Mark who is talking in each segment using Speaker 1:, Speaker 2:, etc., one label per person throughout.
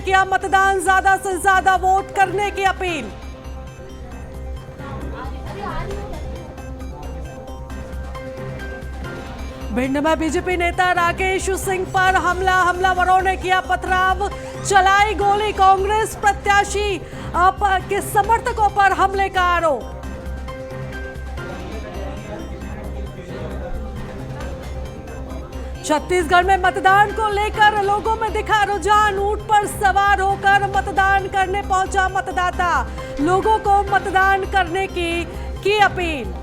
Speaker 1: किया मतदान, ज्यादा से ज्यादा वोट करने की अपील। भिंड में बीजेपी नेता राकेश सिंह पर हमलावरों ने किया पथराव, चलाई गोली। कांग्रेस प्रत्याशी के समर्थकों पर हमले का आरोप। छत्तीसगढ़ में मतदान को लेकर लोगों में दिखा रुझान, ऊंट पर सवार होकर मतदान करने पहुंचा मतदाता, लोगों को मतदान करने की अपील।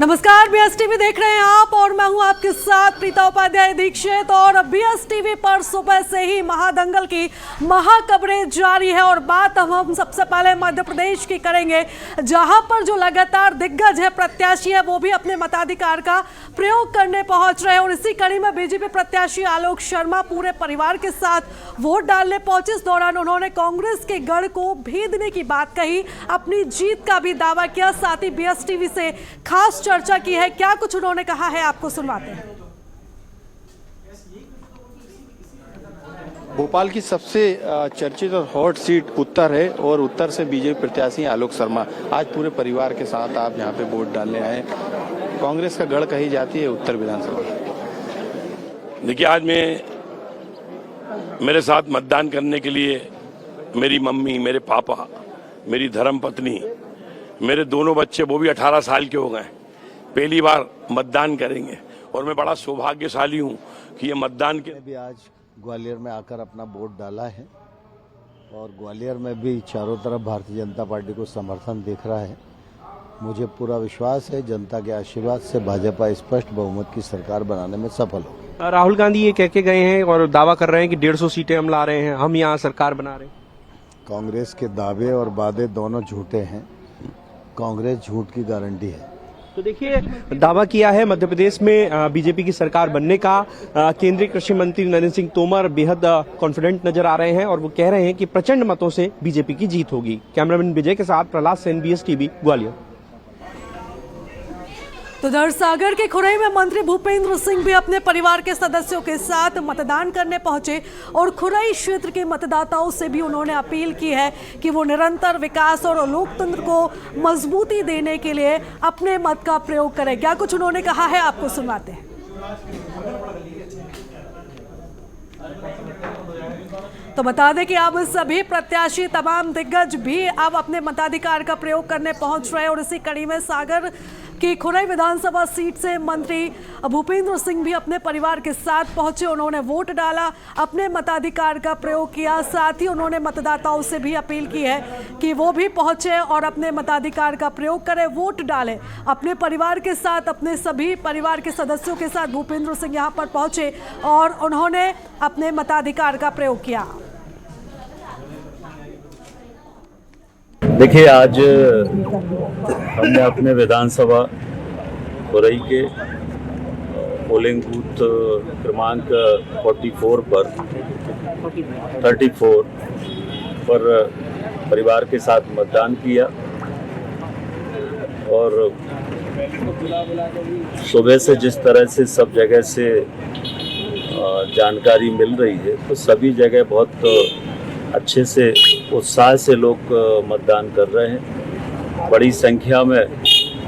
Speaker 1: नमस्कार, बीएस टीवी देख रहे हैं आप और मैं हूं आपके साथ प्रीता उपाध्याय दीक्षित। और बीएस टीवी पर सुबह से ही महादंगल की महाकवरेज जारी है और बात हम सबसे पहले मध्य प्रदेश की करेंगे, जहां पर जो लगातार दिग्गज है प्रत्याशी है वो भी अपने मताधिकार का प्रयोग करने पहुंच रहे हैं। और इसी कड़ी में बीजेपी प्रत्याशी आलोक शर्मा पूरे परिवार के साथ वोट डालने पहुंचे। इस दौरान उन्होंने कांग्रेस के गढ़ को भेदने की बात कही, अपनी जीत का भी दावा किया, साथ ही बीएस टीवी से खास चर्चा की है। क्या कुछ उन्होंने कहा है आपको सुनवाते हैं।
Speaker 2: भोपाल की सबसे चर्चित और हॉट सीट उत्तर है और उत्तर से बीजेपी प्रत्याशी आलोक शर्मा आज पूरे परिवार के साथ आप यहां पे वोट डालने आए। कांग्रेस का गढ़ कही जाती है उत्तर विधानसभा।
Speaker 3: देखिए, आज मेरे साथ मतदान करने के लिए मेरी मम्मी, मेरे पापा, मेरी धर्मपत्नी, मेरे दोनों बच्चे, वो भी 18 साल के हो गए, पहली बार मतदान करेंगे और मैं बड़ा सौभाग्यशाली हूं कि ये मतदान के
Speaker 4: भी आज ग्वालियर में आकर अपना वोट डाला है और ग्वालियर में भी चारों तरफ भारतीय जनता पार्टी को समर्थन दिख रहा है। मुझे पूरा विश्वास है जनता के आशीर्वाद से भाजपा स्पष्ट बहुमत की सरकार बनाने में सफल होगी।
Speaker 5: राहुल गांधी ये कह के गए हैं और दावा कर रहे हैं कि 150 सीटें हम ला रहे हैं, हम यहाँ सरकार बना रहे हैं।
Speaker 4: कांग्रेस के दावे और वादे दोनों झूठे हैं, कांग्रेस झूठ की गारंटी है।
Speaker 5: तो देखिए, दावा किया है मध्य प्रदेश में बीजेपी की सरकार बनने का। केंद्रीय कृषि मंत्री नरेंद्र सिंह तोमर बेहद कॉन्फिडेंट नजर आ रहे हैं और वो कह रहे हैं कि प्रचंड मतों से बीजेपी की जीत होगी। कैमरामैन विजय के साथ प्रहलाद सेन, बीएस टीवी, ग्वालियर।
Speaker 1: तो उधर सागर के खुरई में मंत्री भूपेंद्र सिंह भी अपने परिवार के सदस्यों के साथ मतदान करने पहुंचे और खुरई क्षेत्र के मतदाताओं से भी उन्होंने अपील की है कि वो निरंतर विकास और लोकतंत्र को मजबूती देने के लिए अपने मत का प्रयोग करें। क्या कुछ उन्होंने कहा है आपको सुनवाते हैं। तो बता दें कि अब सभी प्रत्याशी, तमाम दिग्गज भी अब अपने मताधिकार का प्रयोग करने पहुंच रहे हैं और इसी कड़ी में सागर की खुरई विधानसभा सीट से मंत्री भूपेंद्र सिंह भी अपने परिवार के साथ पहुंचे। उन्होंने वोट डाला, अपने मताधिकार का प्रयोग किया, साथ ही उन्होंने मतदाताओं से भी अपील की है कि वो भी पहुंचे और अपने मताधिकार का प्रयोग करें, वोट डालें। अपने परिवार के साथ, अपने सभी परिवार के सदस्यों के साथ भूपेंद्र सिंह यहां पर पहुंचे और उन्होंने अपने मताधिकार का प्रयोग किया।
Speaker 6: देखिए, आज हमने अपने विधानसभा खुरई के पोलिंग बूथ क्रमांक 34 पर परिवार के साथ मतदान किया और सुबह से जिस तरह से सब जगह से जानकारी मिल रही है तो सभी जगह बहुत अच्छे से उत्साह से लोग मतदान कर रहे हैं। बड़ी संख्या में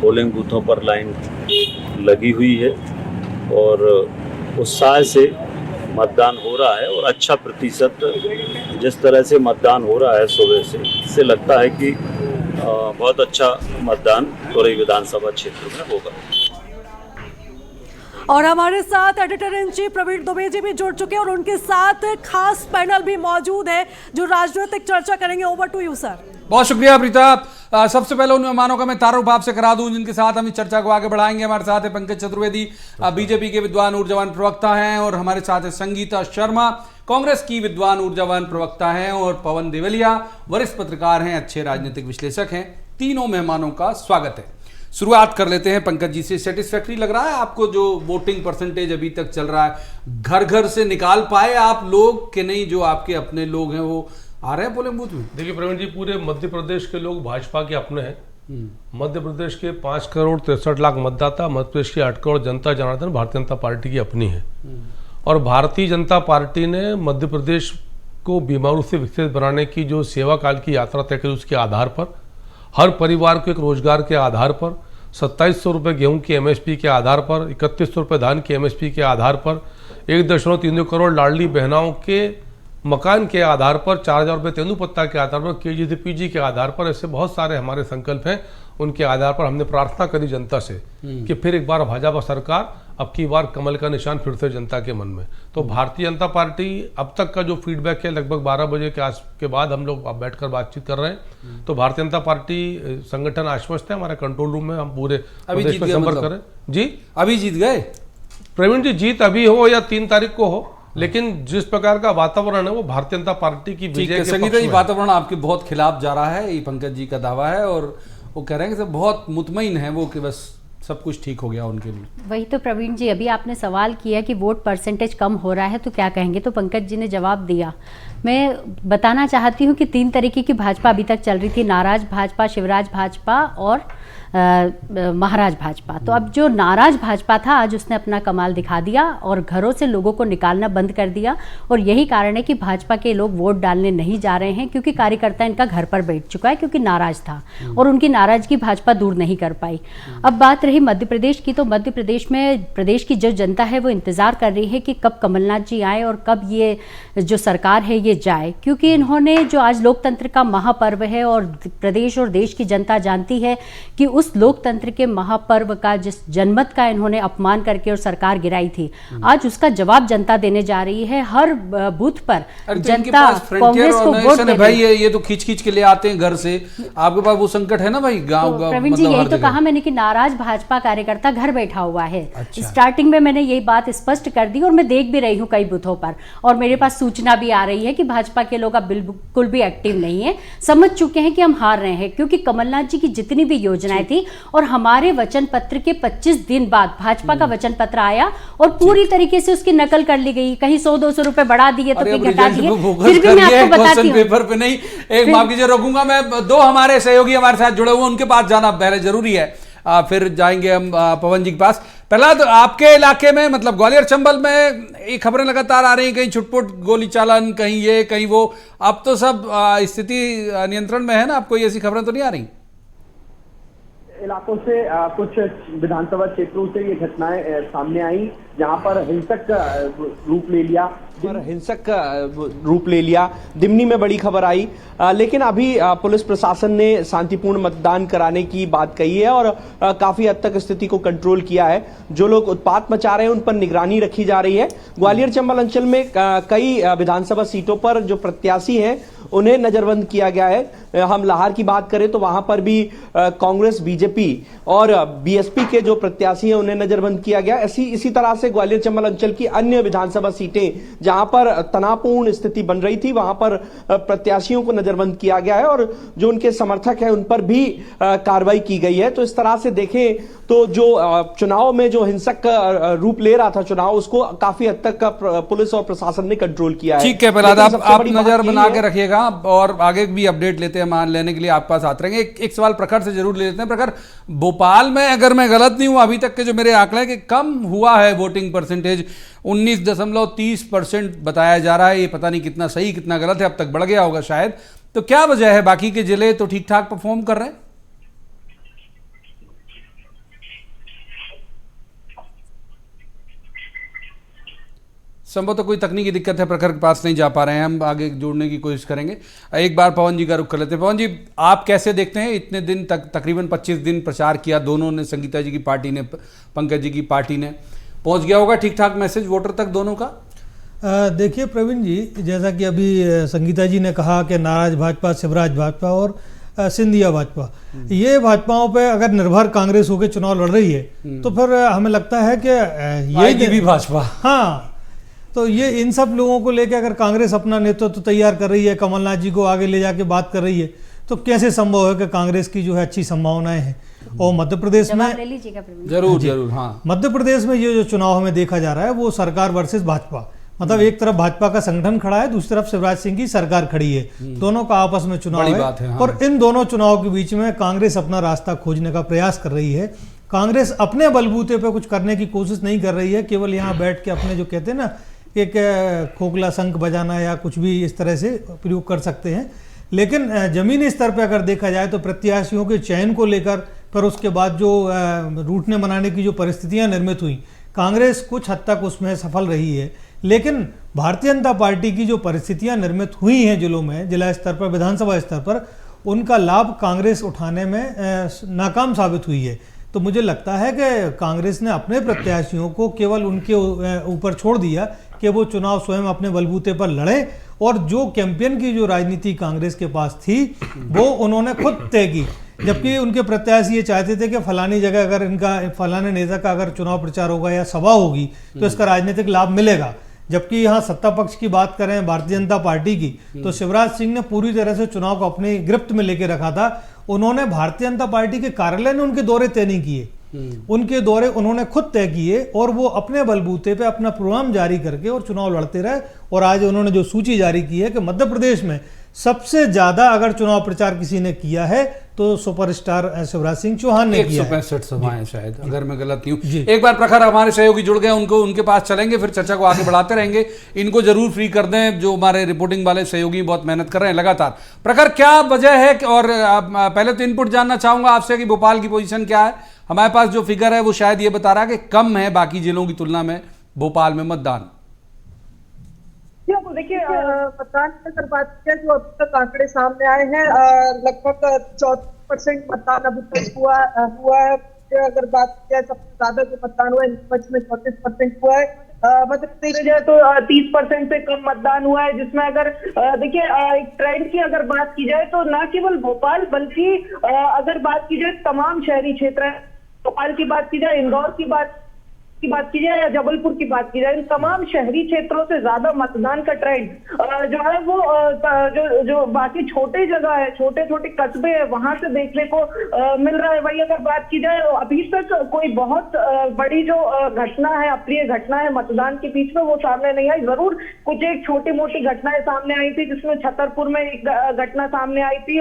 Speaker 6: पोलिंग बूथों पर लाइन लगी हुई है और उत्साह से मतदान हो रहा है और अच्छा प्रतिशत जिस तरह से मतदान हो रहा है सुबह से, इससे लगता है कि बहुत अच्छा मतदान खुरई विधानसभा क्षेत्र में होगा।
Speaker 1: और हमारे साथ editor in chief Praveen Dubey ji भी जुड़ चुके हैं और उनके साथ खास पैनल भी मौजूद है जो राजनीतिक चर्चा करेंगे। Over to you sir.
Speaker 7: बहुत शुक्रिया प्रीता। सबसे पहले उन मेहमानों का मैं तारुफ आपसे करा दूं जिनके साथ हम इस चर्चा को आगे बढ़ाएंगे। हमारे साथ है पंकज चतुर्वेदी, बीजेपी के विद्वान ऊर्जावान प्रवक्ता हैं, और हमारे साथ है संगीता शर्मा, कांग्रेस की विद्वान ऊर्जावान प्रवक्ता हैं, और पवन देवलिया, वरिष्ठ पत्रकार हैं, अच्छे राजनीतिक विश्लेषक हैं। तीनों मेहमानों का स्वागत है। शुरुआत कर लेते हैं पंकज जी से। सेटिस्फैक्टरी लग रहा है आपको जो वोटिंग परसेंटेज अभी तक चल रहा है? घर घर से निकाल पाए आप लोग कि नहीं? जो आपके अपने लोग हैं वो आ रहे हैं पोलिंग बूथ में?
Speaker 8: देखिए प्रवीण जी, पूरे मध्य प्रदेश के लोग भाजपा के अपने हैं। मध्य प्रदेश के 5 करोड़ 63 लाख मतदाता, मध्य प्रदेश की 8 करोड़ जनता जनार्दन भारतीय जनता पार्टी की अपनी है। और भारतीय जनता पार्टी ने मध्य प्रदेश को बीमारू से विकसित बनाने की जो सेवा काल की यात्रा तय करी, उसके आधार पर हर परिवार को एक रोजगार के आधार पर 2700 रुपये गेहूं की एमएसपी के आधार पर, 3100 रुपये धान की एमएसपी के आधार पर, 1.32 करोड़ लाडली बहनाओं के मकान के आधार पर, 4000 रुपये तेंदुपत्ता के आधार पर, केजी से पीजी के आधार पर, ऐसे बहुत सारे हमारे संकल्प हैं। उनके आधार पर हमने प्रार्थना करी जनता से कि फिर एक बार भाजपा सरकार, अब की बार कमल का निशान फिर से जनता के मन में। तो भारतीय जनता पार्टी अब तक का जो फीडबैक है, लगभग 12 बजे के बाद हम लोग अब बैठकर बातचीत कर रहे हैं। तो भारतीय जनता पार्टी संगठन आश्वस्त है, हमारे कंट्रोल रूम में हम पूरे प्रदेश में संपर्क करें। जी
Speaker 7: अभी जीत गए
Speaker 8: प्रवीण जी? जीत अभी हो या 3 तारीख को हो, लेकिन जिस प्रकार का वातावरण है वो भारतीय जनता पार्टी की विजय के
Speaker 7: संगीता जी, वातावरण आपके बहुत खिलाफ जा रहा है, ये पंकज जी का दावा है। और वो कह रहे हैं कि सब बहुत मुतमईन है वो कि बस सब कुछ ठीक हो गया उनके लिए।
Speaker 9: वही तो प्रवीण जी, अभी आपने सवाल किया कि वोट परसेंटेज कम हो रहा है तो क्या कहेंगे, तो पंकज जी ने जवाब दिया। मैं बताना चाहती हूँ कि 3 तरीके की भाजपा अभी तक चल रही थी, नाराज भाजपा, शिवराज भाजपा और महाराज भाजपा। तो अब जो नाराज भाजपा था, आज उसने अपना कमाल दिखा दिया और घरों से लोगों को निकालना बंद कर दिया। और यही कारण है कि भाजपा के लोग वोट डालने नहीं जा रहे हैं, क्योंकि कार्यकर्ता इनका घर पर बैठ चुका है, क्योंकि नाराज था और उनकी नाराजगी भाजपा दूर नहीं कर पाई। अब बात रही मध्य प्रदेश की, तो मध्य प्रदेश में प्रदेश की जो जनता है वो इंतजार कर रही है कि कब कमलनाथ जी आए और कब ये जो सरकार है ये जाए, क्योंकि इन्होंने जो आज लोकतंत्र का महापर्व है और प्रदेश और देश की जनता जानती है कि उस लोकतंत्र के महापर्व का, जिस जनमत का इन्होंने अपमान करके और सरकार गिराई थी, आज उसका जवाब जनता देने जा रही है। हर बूथ पर जनता कांग्रेस को वोट दे
Speaker 7: भाई। ये तो खींच के ले आते हैं घर से, आपके पास वो संकट है ना भाई गांव
Speaker 9: गांव। प्रवीण जी, यही तो कहा मैंने कि नाराज भाजपा कार्यकर्ता घर बैठा हुआ है। स्टार्टिंग में मैंने यही बात स्पष्ट कर दी और मैं देख भी रही हूँ कई बूथों पर, और मेरे पास सूचना भी आ रही है कि भाजपा के लोग अब बिल्कुल भी एक्टिव नहीं है, समझ चुके हैं कि हम हार रहे हैं। क्योंकि कमलनाथ जी की जितनी भी योजनाएं थी और हमारे वचन पत्र के 25 दिन बाद भाजपा का वचन पत्र आया और पूरी तरीके से उसकी नकल कर ली गई। कहीं 100-200 रुपए बढ़ा दिए तो कहीं घटा दिए। फिर भी मैं आपको बताती हूँ,
Speaker 7: पेपर पे नहीं, एक माफ कीजिए रोकूंगा मैं। 2 हमारे सहयोगी हमारे साथ जुड़े हुए, उनके पास जाना पहले जरूरी है, फिर जाएंगे हम पवन जी के पास। पहला तो आपके इलाके में, मतलब ग्वालियर चंबल में ये खबरें लगातार आ रही हैं, कहीं छुटपुट गोली चालन, कहीं ये कहीं वो। अब तो सब स्थिति नियंत्रण में है ना? आपको ऐसी खबरें तो नहीं आ रही?
Speaker 10: इलाकों से कुछ विधानसभा क्षेत्रों से ये घटनाएं सामने आई जहां पर हिंसक रूप ले लिया।
Speaker 5: दिमनी में बड़ी खबर आई, लेकिन अभी पुलिस प्रशासन ने शांतिपूर्ण मतदान कराने की बात कही है और काफी हद तक स्थिति को कंट्रोल किया है। जो लोग उत्पात मचा रहे हैं उन पर निगरानी रखी जा रही है। ग्वालियर चंबल अंचल में कई विधानसभा सीटों पर जो प्रत्याशी हैं उन्हें नजरबंद किया गया है। हम लाहौर की बात करें तो वहां पर भी कांग्रेस, बीजेपी और बीएसपी के जो प्रत्याशी हैं उन्हें नजरबंद किया गया। इसी तरह से ग्वालियर चंबल अंचल की अन्य विधानसभा सीटें जहां पर तनावपूर्ण स्थिति बन रही थी वहां पर प्रत्याशियों को नजरबंद किया गया है और जो उनके समर्थक हैं उन पर भी कार्रवाई की गई है। तो इस तरह से देखें तो जो चुनाव में जो हिंसक रूप ले रहा था चुनाव, उसको काफी हद तक पुलिस और प्रशासन ने कंट्रोल किया है।
Speaker 7: ठीक है, प्रहलाद आप नजर बना के रखिएगा और आगे भी अपडेट लेते हैं, मान लेने के लिए आपके पास आते रहेंगे। एक सवाल प्रखर से जरूर ले लेते हैं। प्रखर, भोपाल में अगर मैं गलत नहीं हूं, अभी तक के जो मेरे आंकड़े हैं कि कम हुआ है वोटिंग परसेंटेज, 19.30% बताया जा रहा है। ये पता नहीं कितना सही कितना गलत है, अब तक बढ़ गया होगा शायद। तो क्या वजह है? बाकी के जिले तो ठीक ठाक परफॉर्म कर रहे हैं। संभव तो कोई तकनीकी दिक्कत है, प्रखर के पास नहीं जा पा रहे हैं। हम आगे जोड़ने की कोशिश करेंगे। एक बार पवन जी का रुख कर लेते हैं। पवन जी, आप कैसे देखते हैं? इतने दिन तक, तकरीबन 25 दिन प्रचार किया दोनों ने, संगीता जी की पार्टी ने, पंकज जी की पार्टी ने। पहुंच गया होगा ठीक ठाक मैसेज वोटर तक दोनों का?
Speaker 11: देखिए प्रवीण जी, जैसा कि अभी संगीता जी ने कहा कि नाराज भाजपा, शिवराज भाजपा और सिंधिया भाजपा, ये भाजपाओं पे अगर निर्भर कांग्रेस होकर चुनाव लड़ रही है तो फिर हमें लगता है कि
Speaker 7: ये भी भाजपा,
Speaker 11: हाँ, तो ये इन सब लोगों को लेकर अगर कांग्रेस अपना नेतृत्व तैयार कर रही है, कमलनाथ जी को आगे ले जाके बात कर रही है, तो कैसे संभव है कि कांग्रेस की जो है अच्छी संभावनाएं हैं। और मध्य प्रदेश में
Speaker 9: जवाब ले लीजिएगा प्रवीण जी।
Speaker 7: जरूर जरूर। हाँ,
Speaker 11: मध्य प्रदेश में ये जो चुनाव हमें देखा जा रहा है वो सरकार वर्सेस भाजपा, मतलब एक तरफ भाजपा का संगठन खड़ा है, दूसरी तरफ शिवराज सिंह की सरकार खड़ी है, दोनों का आपस में चुनाव
Speaker 7: बड़ी
Speaker 11: है,
Speaker 7: बात है, हाँ।
Speaker 11: और इन दोनों चुनाव के बीच में कांग्रेस अपना रास्ता खोजने का प्रयास कर रही है। कांग्रेस अपने बलबूते पे कुछ करने की कोशिश नहीं कर रही है, केवल यहाँ बैठ के अपने जो कहते हैं ना एक खोखला शंख बजाना या कुछ भी इस तरह से प्रयोग कर सकते हैं। लेकिन जमीनी स्तर पर अगर देखा जाए तो प्रत्याशियों के चयन को लेकर, पर उसके बाद जो रूटने बनाने की जो परिस्थितियां निर्मित हुई, कांग्रेस कुछ हद तक उसमें सफल रही है। लेकिन भारतीय जनता पार्टी की जो परिस्थितियां निर्मित हुई हैं जिलों में, जिला स्तर पर, विधानसभा स्तर पर, उनका लाभ कांग्रेस उठाने में नाकाम साबित हुई है। तो मुझे लगता है कि कांग्रेस ने अपने प्रत्याशियों को केवल उनके ऊपर छोड़ दिया कि वो चुनाव स्वयं अपने बलबूते पर लड़े, और जो कैंपेन की जो राजनीति कांग्रेस के पास थी वो उन्होंने खुद तय की। जबकि उनके प्रत्याशी ये चाहते थे कि फलानी जगह अगर इनका, फलाने नेता का अगर चुनाव प्रचार होगा या सभा होगी तो इसका राजनीतिक लाभ मिलेगा। जबकि यहाँ सत्ता पक्ष की बात करें भारतीय जनता पार्टी की, तो शिवराज सिंह ने पूरी तरह से चुनाव को अपनी गिरफ्त में लेके रखा था। उन्होंने भारतीय जनता पार्टी के कार्यालय ने उनके दौरे तय नहीं किए, उनके दौरे उन्होंने खुद तय किए, और वो अपने बलबूते पे अपना प्रोग्राम जारी करके और चुनाव लड़ते रहे। और आज उन्होंने जो सूची जारी की है कि मध्य प्रदेश में सबसे ज्यादा अगर चुनाव प्रचार किसी ने किया है तो सुपरस्टार शिवराज सिंह चौहान ने किया
Speaker 7: 165 सभाएं शायद, अगर मैं गलत नहीं हूँ। एक बार प्रखर हमारे सहयोगी जुड़ गए, उनके पास चलेंगे, फिर चर्चा को आगे बढ़ाते रहेंगे। इनको जरूर फ्री कर दें, जो हमारे रिपोर्टिंग वाले सहयोगी बहुत मेहनत कर रहे हैं लगातार। प्रखर, क्या वजह है, और पहले तो इनपुट जानना चाहूंगा आपसे कि भोपाल की पोजीशन क्या है। हमारे पास जो फिगर है वो शायद ये बता रहा है कि कम है बाकी जिलों की तुलना में भोपाल में मतदान।
Speaker 12: देखिए, मतदान की अगर बात करें तो अब तक आंकड़े सामने आए हैं, लगभग 34% मतदान अभी तक हुआ है। अगर बात किया सबसे ज्यादा जो मतदान हुआ है नीमच में 34% हुआ है। मध्य प्रदेश जो है तो 30% से कम मतदान हुआ है, जिसमें अगर देखिए एक ट्रेंड की अगर बात की जाए तो न केवल भोपाल बल्कि अगर बात की जाए तमाम शहरी क्षेत्र, भोपाल की बात की जाए, इंदौर की बात की जाए या जबलपुर की बात की जाए, इन तमाम शहरी क्षेत्रों से ज्यादा मतदान का ट्रेंड जो है वो जो बाकी छोटे जगह है, छोटे छोटे कस्बे है, वहां से देखने को मिल रहा है। वही अगर बात की जाए अभी तक कोई बहुत बड़ी जो घटना है, अप्रिय घटना है मतदान के बीच में, वो सामने नहीं आई। जरूर कुछ एक छोटी मोटी घटनाएं सामने आई थी, जिसमें छतरपुर में एक घटना सामने आई थी।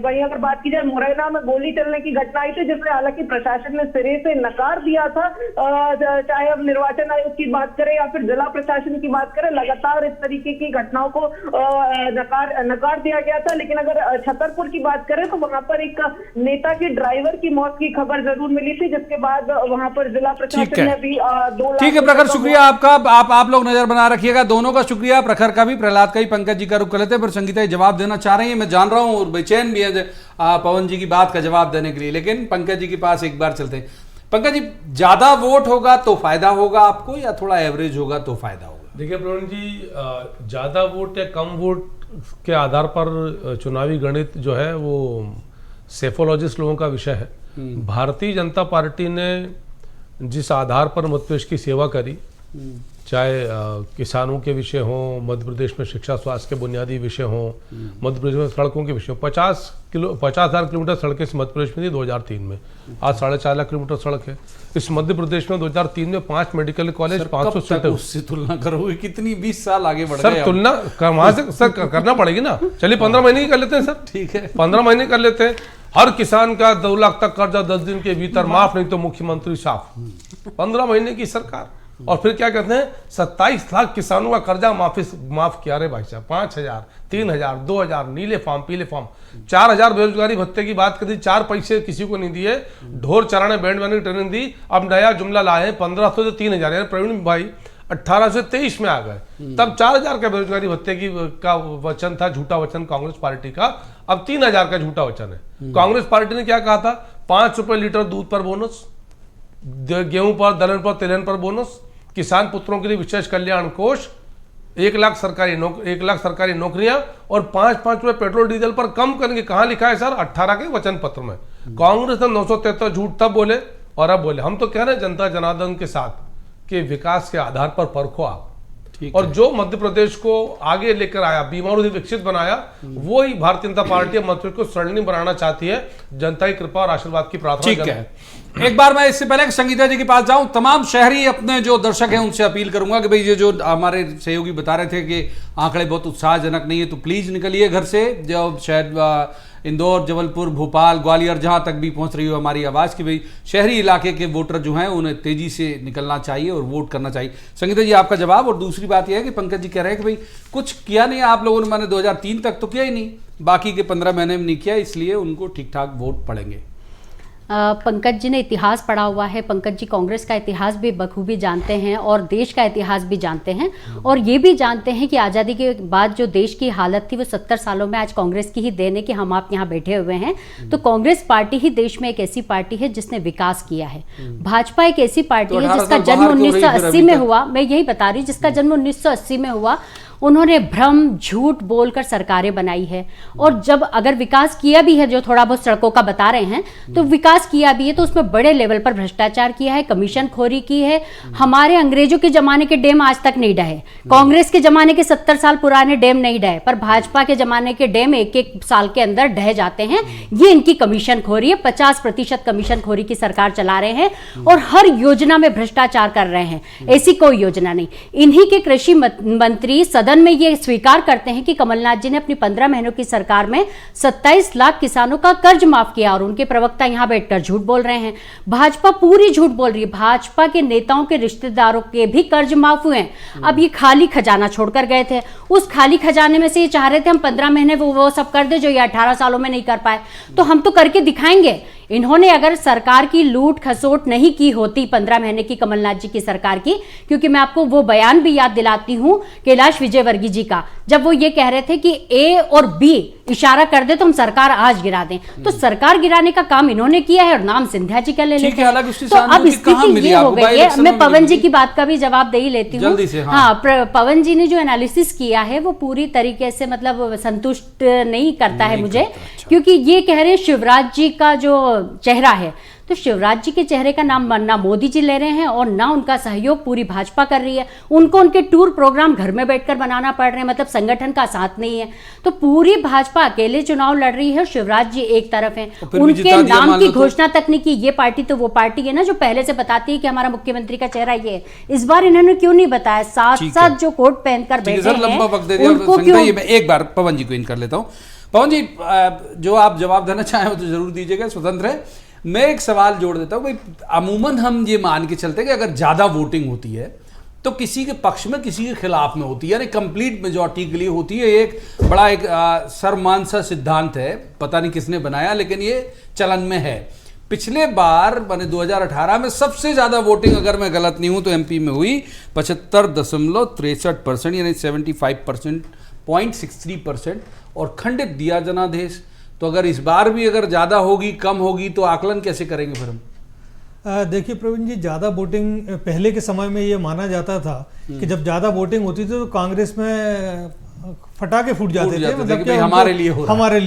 Speaker 12: वही अगर बात की जाए मुरैना में गोली चलने की घटना आई थी, जिसमें हालांकि प्रशासन ने सिरे से नकार दिया था। चाहे अब निर्वाचन आयोग की बात करें या फिर जिला प्रशासन की बात करें, लगातार इस तरीके की घटनाओं को नकार दिया गया था। लेकिन अगर छतरपुर की बात करें तो वहां पर एक नेता के ड्राइवर की मौत की खबर जरूर मिली थी, जिसके बाद वहां पर जिला प्रशासन ने भी 2 लाख।
Speaker 7: ठीक है प्रखर, शुक्रिया आपका। आप लोग नजर बना रखिएगा, दोनों का शुक्रिया, प्रखर का भी, प्रहलाद का भी। पंकज जी का रुख कर लेते हैं, फिर संगीता जी जवाब देना चाह रही है, मैं जान रहा हूं, और बेचैन भी है पवन जी की बात का जवाब देने के लिए। लेकिन पंकज जी के पास एक बार चलते हैं। पंकज जी, ज्यादा वोट होगा तो फायदा होगा आपको, या थोड़ा एवरेज होगा तो फायदा होगा?
Speaker 8: देखिए प्रवीण जी, ज्यादा वोट या कम वोट के आधार पर चुनावी गणित जो है वो सेफोलॉजिस्ट लोगों का विषय है। भारतीय जनता पार्टी ने जिस आधार पर मध्य प्रदेश की सेवा करी, चाहे किसानों के विषय हों, मध्य प्रदेश में शिक्षा स्वास्थ्य के बुनियादी विषय हों, मध्य प्रदेश में सड़कों के विषय, 50,000 किलोमीटर सड़कें इस मध्य प्रदेश में थी 2003 में, आज 4.5 लाख किलोमीटर सड़क है। इस मध्य प्रदेश में 2003 में 5 मेडिकल कॉलेज, 500 सीटें।
Speaker 7: उससे तुलना करोगे, कितनी 20 साल आगे बढ़ गए
Speaker 8: सर। तुलना वहां से सर करना पड़ेगी ना। चलिए 15 महीने की कर लेते हैं सर।
Speaker 7: ठीक है,
Speaker 8: 15 महीने कर लेते हैं। हर किसान का 2 लाख तक कर्जा 10 दिन के भीतर माफ, नहीं तो मुख्यमंत्री साफ। 15 महीने की सरकार, और फिर क्या कहते हैं 27 लाख किसानों का कर्जा माफ किया। रे भाई साहब, 5,000, 3,000, 2,000 नीले फॉर्म, पीले फॉर्म, 4,000 बेरोजगारी भत्ते की बात कर दी, 4 पैसे किसी को नहीं दिए, ढोर चराने बैंड बजाने की ट्रेनिंग दी। अब नया जुमला लाए 1500 से 3,000, यानी प्रवीण भाई 18 से 23 में आ गए। तब 4,000 का बेरोजगारी भत्ते का वचन था, झूठा वचन कांग्रेस पार्टी का। अब 3,000 का झूठा वचन है। कांग्रेस पार्टी ने क्या कहा था? 5 रुपए लीटर दूध पर बोनस, गेहूं पर, दलहन पर, तिलहन पर बोनस, किसान पुत्रों के लिए विशेष कल्याण कोष, 1 लाख सरकारी नौकरियां, और 5-5 रुपए पेट्रोल डीजल पर कम करेंगे। कहां लिखा है सर? 18 के वचन पत्र में। कांग्रेस ने 973 झूठ तब बोले और अब बोले। हम तो कह रहे हैं जनता जनार्दन के साथ कि विकास के आधार पर परखो आप। और जो मध्य प्रदेश को आगे लेकर आया, बीमारू से विकसित बनाया, वो ही भारतीय जनता पार्टी मध्य प्रदेश को स्वर्णिम बनाना चाहती है। जनता की कृपा और आशीर्वाद की प्रार्थना।
Speaker 7: ठीक है, एक बार मैं इससे पहले संगीता जी के पास जाऊं, तमाम शहरी अपने जो दर्शक हैं उनसे अपील करूंगा कि भाई ये जो हमारे सहयोगी बता रहे थे कि आंकड़े बहुत उत्साहजनक नहीं है, तो प्लीज निकलिए घर से। जो शायद इंदौर, जबलपुर, भोपाल, ग्वालियर, जहां तक भी पहुंच रही हो हमारी आवाज कि भाई शहरी इलाके के वोटर जो हैं उन्हें तेजी से निकलना चाहिए और वोट करना चाहिए। संगीता जी आपका जवाब। और दूसरी बात यह है कि पंकज जी कह रहे हैं कि भाई कुछ किया नहीं आप लोगों ने, मैंने 2003 तक तो किया ही नहीं, बाकी के 15 महीने में नहीं किया, इसलिए उनको ठीक ठाक वोट पड़ेंगे।
Speaker 9: पंकज जी ने इतिहास पढ़ा हुआ है, पंकज जी कांग्रेस का इतिहास भी बखूबी जानते हैं और देश का इतिहास भी जानते हैं, और ये भी जानते हैं कि आज़ादी के बाद जो देश की हालत थी वो 70 सालों में आज कांग्रेस की ही देन है कि हम आप यहाँ बैठे हुए हैं। तो कांग्रेस पार्टी ही देश में एक ऐसी पार्टी है जिसने विकास किया है। भाजपा एक ऐसी पार्टी है जिसका जन्म 1980 में हुआ, मैं यही बता रही, जिसका जन्म 1980 में हुआ। उन्होंने भ्रम झूठ बोलकर सरकारें बनाई है, और जब अगर विकास किया भी है, जो थोड़ा बहुत सड़कों का बता रहे हैं, तो विकास किया भी है तो उसमें बड़े लेवल पर भ्रष्टाचार किया है, कमीशन खोरी की है। हमारे अंग्रेजों के जमाने के डैम आज तक नहीं ढहे, कांग्रेस के जमाने के 70 साल पुराने डैम नहीं ढहे, पर भाजपा के जमाने के डैम एक एक साल के अंदर ढह जाते हैं। ये इनकी कमीशन खोरी है, 50% कमीशन खोरी की सरकार चला रहे हैं और हर योजना में भ्रष्टाचार कर रहे हैं। ऐसी कोई योजना नहीं। इन्हीं के कृषि मंत्री सदन में ये स्वीकार करते हैं कि कमलनाथ जी ने अपनी 15 महीनों की सरकार में 27 लाख किसानों का कर्ज माफ किया, और उनके प्रवक्ता यहां बैठकर झूठ बोल रहे हैं। भाजपा पूरी झूठ बोल रही है। भाजपा के नेताओं के रिश्तेदारों के भी कर्ज माफ हुए हैं। अब ये खाली खजाना छोड़कर गए थे, उस खाली खजाने में से ये चाह रहे थे हम 15 महीने वो सब कर दे जो ये 18 सालों में नहीं कर पाए, तो हम तो करके दिखाएंगे। इन्होंने अगर सरकार की लूट खसोट नहीं की होती 15 महीने की कमलनाथ जी की सरकार की, क्योंकि मैं आपको वो बयान भी याद दिलाती हूं कैलाश विजयवर्गीय जी का, जब वो ये कह रहे थे कि ए और बी इशारा कर दे तो हम सरकार आज गिरा दें, तो सरकार गिराने का काम इन्होंने किया है और नाम सिंधिया जी का ले लेते हैं। तो अब स्थिति ये हो गई है। मैं पवन जी की बात का भी जवाब दे ही लेती हूँ। हाँ, पवन जी ने जो एनालिसिस किया है वो पूरी तरीके से मतलब संतुष्ट नहीं करता है मुझे, क्योंकि ये कह रहे हैं शिवराज जी का जो चेहरा है, तो शिवराज जी के चेहरे का नाम ना मोदी जी ले रहे हैं और ना उनका सहयोग पूरी भाजपा कर रही है। उनको उनके टूर प्रोग्राम घर में बैठकर बनाना पड़ रहे हैं, मतलब संगठन का साथ नहीं है। तो पूरी भाजपा अकेले चुनाव लड़ रही है, शिवराज जी एक तरफ हैं, उनके नाम की घोषणा तक नहीं की। ये पार्टी तो वो पार्टी है ना जो पहले से बताती है कि हमारा मुख्यमंत्री का चेहरा ये है। इस बार इन्होंने क्यों नहीं बताया? साथ साथ जो कोट पहनकर बैठे हैं उनको क्यों?
Speaker 7: एक बार पवन जी को इन कर लेता हूँ। पवन जी, जो आप जवाब देना चाहें वो तो जरूर दीजिएगा, स्वतंत्र है। मैं एक सवाल जोड़ देता हूं भाई, अमूमन हम ये मान के चलते हैं कि अगर ज्यादा वोटिंग होती है तो किसी के पक्ष में किसी के खिलाफ में होती है, यानी कंप्लीट मेजॉरिटी के लिए होती है। एक बड़ा एक सर्वमान सा सिद्धांत है, पता नहीं किसने बनाया लेकिन ये चलन में है। पिछले बार मैंने 2018 में सबसे ज्यादा वोटिंग, अगर मैं गलत नहीं हूं तो एमपी में हुई 75.63%, यानी 75.63%, और खंडित दिया जनादेश। तो अगर इस बार भी अगर ज्यादा होगी कम होगी तो आकलन कैसे करेंगे फिर हम?
Speaker 11: देखिए प्रवीण जी, ज़्यादा वोटिंग पहले के समय में ये माना जाता था कि जब ज़्यादा वोटिंग होती थी तो कांग्रेस में फटाके फूट जाते थे, मतलब कि
Speaker 7: हमारे लिए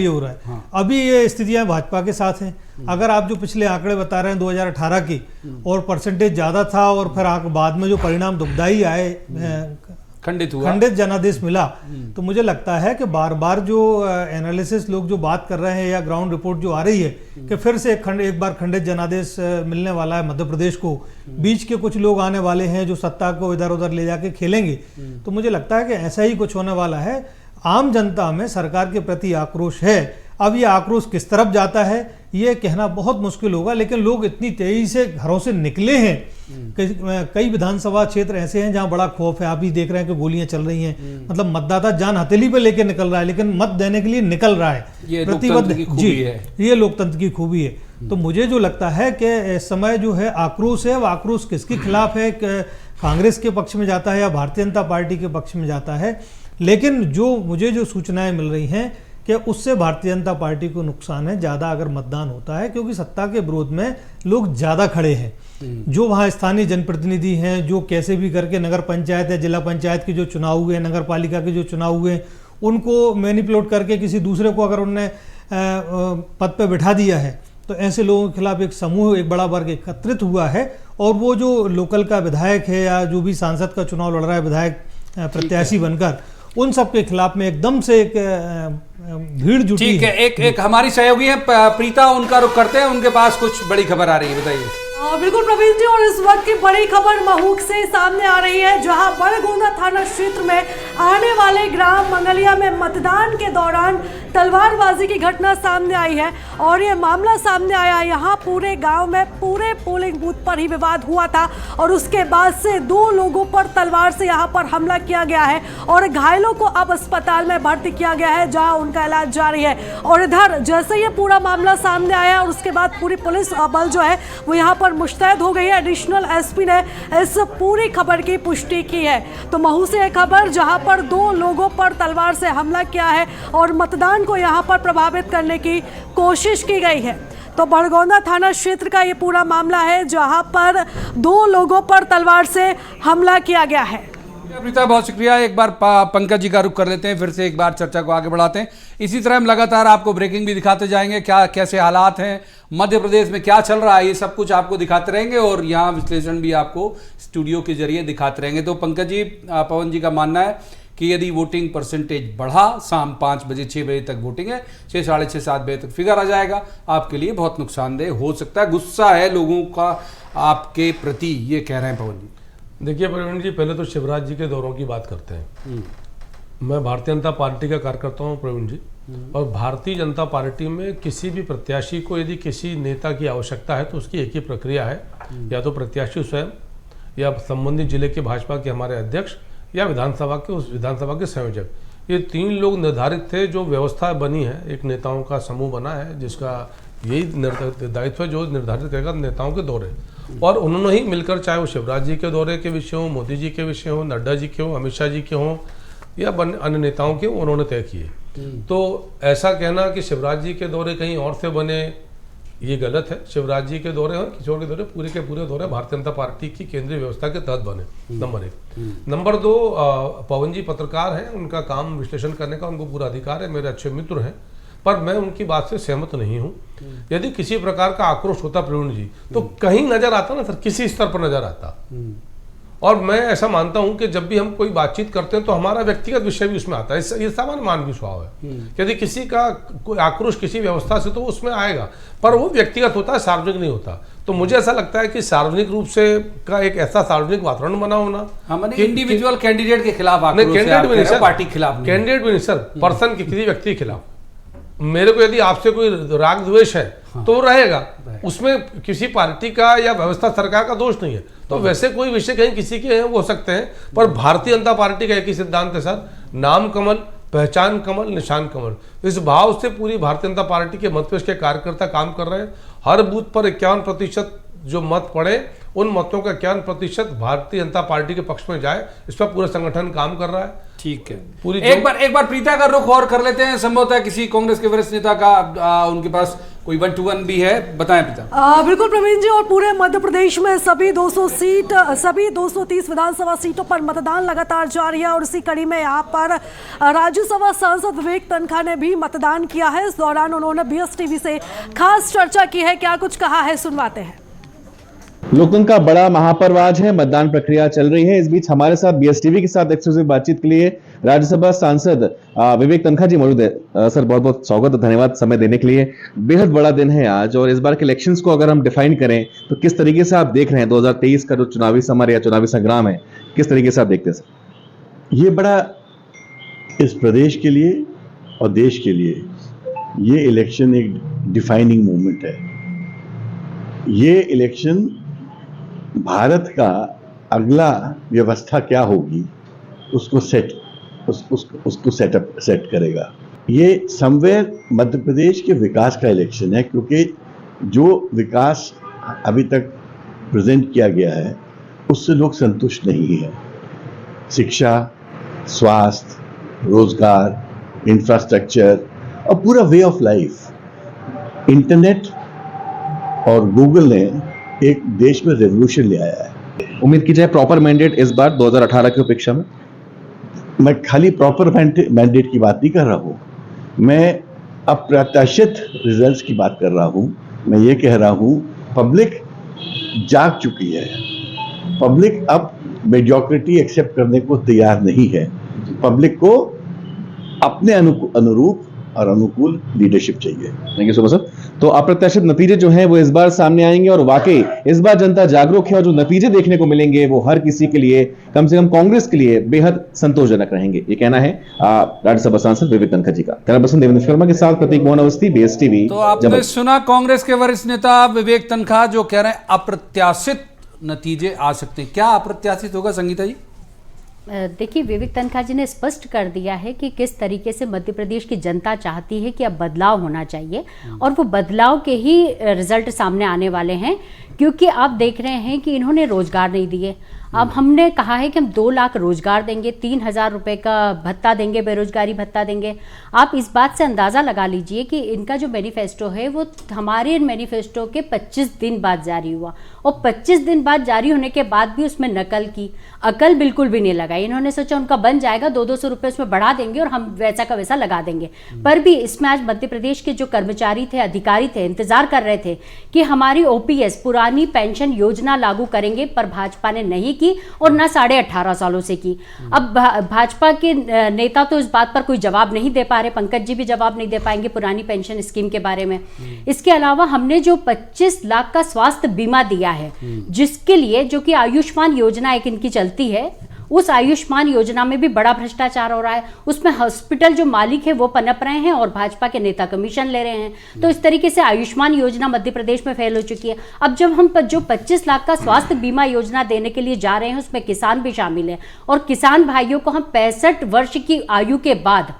Speaker 7: हो रहा है।
Speaker 11: हाँ। अभी ये स्थितियां भाजपा के साथ हैं। अगर आप जो पिछले आंकड़े बता रहे हैं 2018 की, और परसेंटेज ज़्यादा था और फिर बाद में जो परिणाम दुखदाई आए, खंडित जनादेश मिला, तो मुझे लगता है कि बार बार जो एनालिसिस लोग जो बात कर रहे हैं या ग्राउंड रिपोर्ट जो आ रही है कि फिर से एक बार खंडित जनादेश मिलने वाला है मध्य प्रदेश को, बीच के कुछ लोग आने वाले हैं जो सत्ता को इधर उधर ले जाके खेलेंगे, तो मुझे लगता है कि ऐसा ही कुछ होने वाला है। आम जनता में सरकार के प्रति आक्रोश है। अब ये आक्रोश किस तरफ जाता है ये कहना बहुत मुश्किल होगा, लेकिन लोग इतनी तेजी से घरों से निकले हैं। कई विधानसभा क्षेत्र ऐसे हैं जहां बड़ा खौफ है। आप ही देख रहे हैं कि गोलियां चल रही हैं, मतलब मतदाता जान हथेली पे लेके निकल रहा है, लेकिन मत देने के लिए निकल रहा है। प्रतिबद्ध जी, ये लोकतंत्र की खूबी है। तो मुझे जो लगता है कि इस समय जो है आक्रोश है, वो आक्रोश किसके खिलाफ है? कांग्रेस के पक्ष में जाता है या भारतीय जनता पार्टी के पक्ष में जाता है? लेकिन मुझे जो सूचनाएं मिल रही हैं कि उससे भारतीय जनता पार्टी को नुकसान है ज़्यादा अगर मतदान होता है, क्योंकि सत्ता के विरोध में लोग ज़्यादा खड़े हैं। जो वहाँ स्थानीय जनप्रतिनिधि हैं, जो कैसे भी करके नगर पंचायत या जिला पंचायत के जो चुनाव हुए, नगर पालिका के जो चुनाव हुए, उनको मैनिपुलेट करके किसी दूसरे को अगर उनने पद पे बिठा दिया है, तो ऐसे लोगों के खिलाफ एक समूह, एक बड़ा वर्ग एकत्रित हुआ है। और वो जो लोकल का विधायक है या जो भी सांसद का चुनाव लड़ रहा है विधायक, प्रत्याशी बनकर उन सब के खिलाफ में एकदम से एक भीड़ जुटी
Speaker 7: ठीक है। एक हमारी सहयोगी है प्रीता, उनका रुख करते हैं, उनके पास कुछ बड़ी खबर आ रही है, बताइए।
Speaker 1: बिल्कुल प्रवीण जी, और इस वक्त की बड़ी खबर महूक से सामने आ रही है, जहां बड़गोंदा थाना क्षेत्र में आने वाले ग्राम मंगलिया में मतदान के दौरान तलवारबाजी की घटना सामने आई है। और ये मामला सामने आया यहाँ पूरे गांव में पूरे पोलिंग बूथ पर ही विवाद हुआ था और उसके बाद से 2 लोगों पर तलवार से यहाँ पर हमला किया गया है और घायलों को अब अस्पताल में भर्ती किया गया है, जहाँ उनका इलाज जारी है। और इधर जैसे ये पूरा मामला सामने आया और उसके बाद पूरी पुलिस बल जो है वो यहाँ पर मुस्तैद हो गई है। एडिशनल एसपी ने इस पूरी खबर की पुष्टि की है। तो महू से एक खबर जहां पर 2 लोगों पर तलवार से हमला किया है और मतदान को यहां पर प्रभावित करने की कोशिश की गई है। तो बड़गोंदा थाना क्षेत्र का ये पूरा मामला है जहां पर 2 लोगों पर तलवार से हमला किया गया है।
Speaker 7: प्रीता, बहुत शुक्रिया। एक बार पंकज जी का रुख कर लेते हैं, फिर से एक बार चर्चा को आगे बढ़ाते हैं। इसी तरह हम लगातार आपको ब्रेकिंग भी दिखाते जाएंगे, क्या कैसे हालात हैं मध्य प्रदेश में, क्या चल रहा है, ये सब कुछ आपको दिखाते रहेंगे और यहाँ विश्लेषण भी आपको स्टूडियो के जरिए दिखाते रहेंगे। तो पंकज जी, पवन जी का मानना है कि यदि वोटिंग परसेंटेज बढ़ा, शाम 5 बजे 6 बजे तक वोटिंग है, 6, साढ़े 6, 7 बजे तक फिगर आ जाएगा, आपके लिए बहुत नुकसानदेह हो सकता है। गुस्सा है लोगों का आपके प्रति, ये कह रहे हैं पवन जी।
Speaker 8: देखिए प्रवीण जी, पहले तो शिवराज जी के दौरों की बात करते हैं। मैं भारतीय जनता पार्टी का कार्यकर्ता हूँ प्रवीण जी, और भारतीय जनता पार्टी में किसी भी प्रत्याशी को यदि किसी नेता की आवश्यकता है तो उसकी एक ही प्रक्रिया है, या तो प्रत्याशी स्वयं, या संबंधित जिले के भाजपा के हमारे अध्यक्ष, या विधानसभा के संयोजक। ये 3 लोग निर्धारित थे। जो व्यवस्था बनी है, एक नेताओं का समूह बना है जिसका यही दायित्व है जो निर्धारित करेगा नेताओं के दौरे, और उन्होंने ही मिलकर, चाहे वो शिवराज जी के दौरे के विषय हो, मोदी जी के विषय हो, नड्डा जी के हो, अमित शाह जी के हों, या अन्य नेताओं के, उन्होंने तय किए। तो ऐसा कहना कि शिवराज जी के दौरे कहीं और से बने, ये गलत है। शिवराज जी के दौरे और किशोर के दौरे, पूरे के पूरे दौरे भारतीय जनता पार्टी की केंद्रीय व्यवस्था के तहत बने, नंबर 1। नंबर 2, पवन जी पत्रकार हैं, उनका काम विश्लेषण करने का उनको पूरा अधिकार है, मेरे अच्छे मित्र हैं, पर मैं उनकी बात से सहमत नहीं हूं। यदि किसी प्रकार का आक्रोश होता प्रवीण जी, तो कहीं नजर आता ना सर, किसी स्तर पर नजर आता। और मैं ऐसा मानता हूं कि जब भी हम कोई बातचीत करते हैं तो हमारा व्यक्तिगत विषय भी उसमें आता है। ये सामान्य मानवीय स्वभाव है। यदि किसी का कोई आक्रोश किसी व्यवस्था से, तो उसमें आएगा, पर वो व्यक्तिगत होता है, सार्वजनिक नहीं होता। तो मुझे ऐसा लगता है कि सार्वजनिक रूप से का एक ऐसा सार्वजनिक वातावरण बना होना,
Speaker 7: इंडिविजुअल कैंडिडेट के खिलाफ,
Speaker 8: कैंडिडेट भी नहीं सर,
Speaker 7: पार्टी के खिलाफ,
Speaker 8: कैंडिडेट भी नहीं सर, पर्सन के किसी व्यक्ति के खिलाफ। मेरे को यदि आपसे कोई राग द्वेष है तो वो रहेगा, उसमें किसी पार्टी का या व्यवस्था सरकार का दोष नहीं है। तो वैसे कोई विषय कहीं किसी के हैं वो हो सकते हैं, पर भारतीय जनता पार्टी का एक ही सिद्धांत है सर, नाम कमल, पहचान कमल, निशान कमल। इस भाव से पूरी भारतीय जनता पार्टी के मतपेश के कार्यकर्ता काम कर रहे हैं। हर बूथ पर 51% जो मत पड़े, उन मतों का 51% भारतीय जनता पार्टी के पक्ष में जाए, इस पर पूरा संगठन काम कर रहा है।
Speaker 7: ठीक है, पूरी एक बार प्रीता का रुख और कर लेते हैं। संभवतः किसी कांग्रेस के वरिष्ठ नेता का उनके पास कोई 1-to-1 भी है, बताएं प्रीता।
Speaker 1: बिल्कुल प्रवीण जी, और पूरे मध्य प्रदेश में सभी 230 विधानसभा सीटों पर मतदान लगातार जारी है और इसी कड़ी में यहाँ पर राज्यसभा सांसद विवेक तनखा ने भी मतदान किया है। इस दौरान उन्होंने BSTV से खास चर्चा की है, क्या कुछ कहा है, सुनवाते हैं।
Speaker 13: लोकतंत्र का बड़ा महापर्व आज है, मतदान प्रक्रिया चल रही है। इस बीच हमारे साथ BSTV के साथ एक्सक्लूसिव बातचीत के लिए राज्यसभा सांसद विवेक तनखा जी मौजूद है। सर, बहुत बहुत स्वागत और धन्यवाद समय देने के लिए। बेहद बड़ा दिन है आज, और इस बार के इलेक्शंस को अगर हम डिफाइन करें तो किस तरीके से आप देख रहे हैं 2023 का जो चुनावी समर या चुनावी संग्राम है, किस तरीके से आप देखते हैं सर?
Speaker 14: ये बड़ा इस प्रदेश के लिए और देश के लिए ये इलेक्शन एक डिफाइनिंग मोमेंट है। ये इलेक्शन भारत का अगला व्यवस्था क्या होगी उसको सेट करेगा। ये समवेयर मध्य प्रदेश के विकास का इलेक्शन है, क्योंकि जो विकास अभी तक प्रेजेंट किया गया है उससे लोग संतुष्ट नहीं है। शिक्षा, स्वास्थ्य, रोजगार, इंफ्रास्ट्रक्चर और पूरा वे ऑफ लाइफ। इंटरनेट और गूगल ने एक देश में रेवोल्यूशन ले आया है।
Speaker 13: उम्मीद की जाए प्रॉपर मैंडेट इस बार 2018 की अपेक्षा में?
Speaker 14: मैं खाली प्रॉपर मैंडेट की बात नहीं कर रहा हूं, मैं अप्रत्याशित रिजल्ट्स की बात कर रहा हूं। मैं ये कह रहा हूं पब्लिक जाग चुकी है। पब्लिक अब मेडियोक्रिटी एक्सेप्ट करने को तैयार नहीं है। पब्लिक को अपने अनुरूप और अनुकूल लीडरशिप चाहिए।
Speaker 13: Thank you so much sir. तो अप्रत्याशित नतीजे जो हैं वो इस बार सामने आएंगे और वाकई इस बार जनता जागरूक है और जो नतीजे देखने को मिलेंगे वो हर किसी के लिए, कम से कम कांग्रेस के लिए, बेहद संतोषजनक रहेंगे। ये कहना है राज्यसभा सांसद विवेक तनखा जी का। कैमरा पर्सन देवेंद्र शर्मा के साथ प्रतीक मोहन अवस्थी, बेस टीवी।
Speaker 7: तो आपने सुना कांग्रेस के वरिष्ठ नेता विवेक तनखा जो कह रहे हैं अप्रत्याशित नतीजे आ सकते हैं। क्या अप्रत्याशित होगा संगीता जी?
Speaker 9: देखिए, विवेक तनखा जी ने स्पष्ट कर दिया है कि किस तरीके से मध्य प्रदेश की जनता चाहती है कि अब बदलाव होना चाहिए और वो बदलाव के ही रिजल्ट सामने आने वाले हैं, क्योंकि आप देख रहे हैं कि इन्होंने रोजगार नहीं दिए। अब हमने कहा है कि हम 2 लाख रोजगार देंगे, 3,000 रुपये का भत्ता देंगे, बेरोजगारी भत्ता देंगे। आप इस बात से अंदाज़ा लगा लीजिए कि इनका जो मैनिफेस्टो है वो हमारे मैनिफेस्टो के 25 दिन बाद जारी हुआ, और 25 दिन बाद जारी होने के बाद भी उसमें नकल की अकल बिल्कुल भी नहीं लगाई। इन्होंने सोचा उनका बन जाएगा, 200 रुपये उसमें बढ़ा देंगे और हम वैसा का वैसा लगा देंगे। पर भी इसमें आज मध्य प्रदेश के जो कर्मचारी थे, अधिकारी थे, इंतजार कर रहे थे कि हमारी OPS पुरानी पेंशन योजना लागू करेंगे, पर भाजपा ने नहीं की और ना 18.5 सालों से की। अब भाजपा के नेता तो इस बात पर कोई जवाब नहीं दे पा रहे, पंकज जी भी जवाब नहीं दे पाएंगे पुरानी पेंशन स्कीम के बारे में। इसके अलावा हमने जो 25 लाख का स्वास्थ्य बीमा दिया है, जिसके लिए जो कि आयुष्मान योजना एक इनकी चलती है, उस आयुष्मान योजना में भी बड़ा भ्रष्टाचार हो रहा है। उसमें हॉस्पिटल जो मालिक है वो पनप रहे हैं और भाजपा के नेता कमीशन ले रहे हैं। तो इस तरीके से आयुष्मान योजना मध्य प्रदेश में फेल हो चुकी है। अब जब हम जो 25 लाख का स्वास्थ्य बीमा योजना देने के लिए जा रहे हैं, उसमें किसान भी शामिल है, और किसान भाइयों को हम 65 वर्ष की आयु के बाद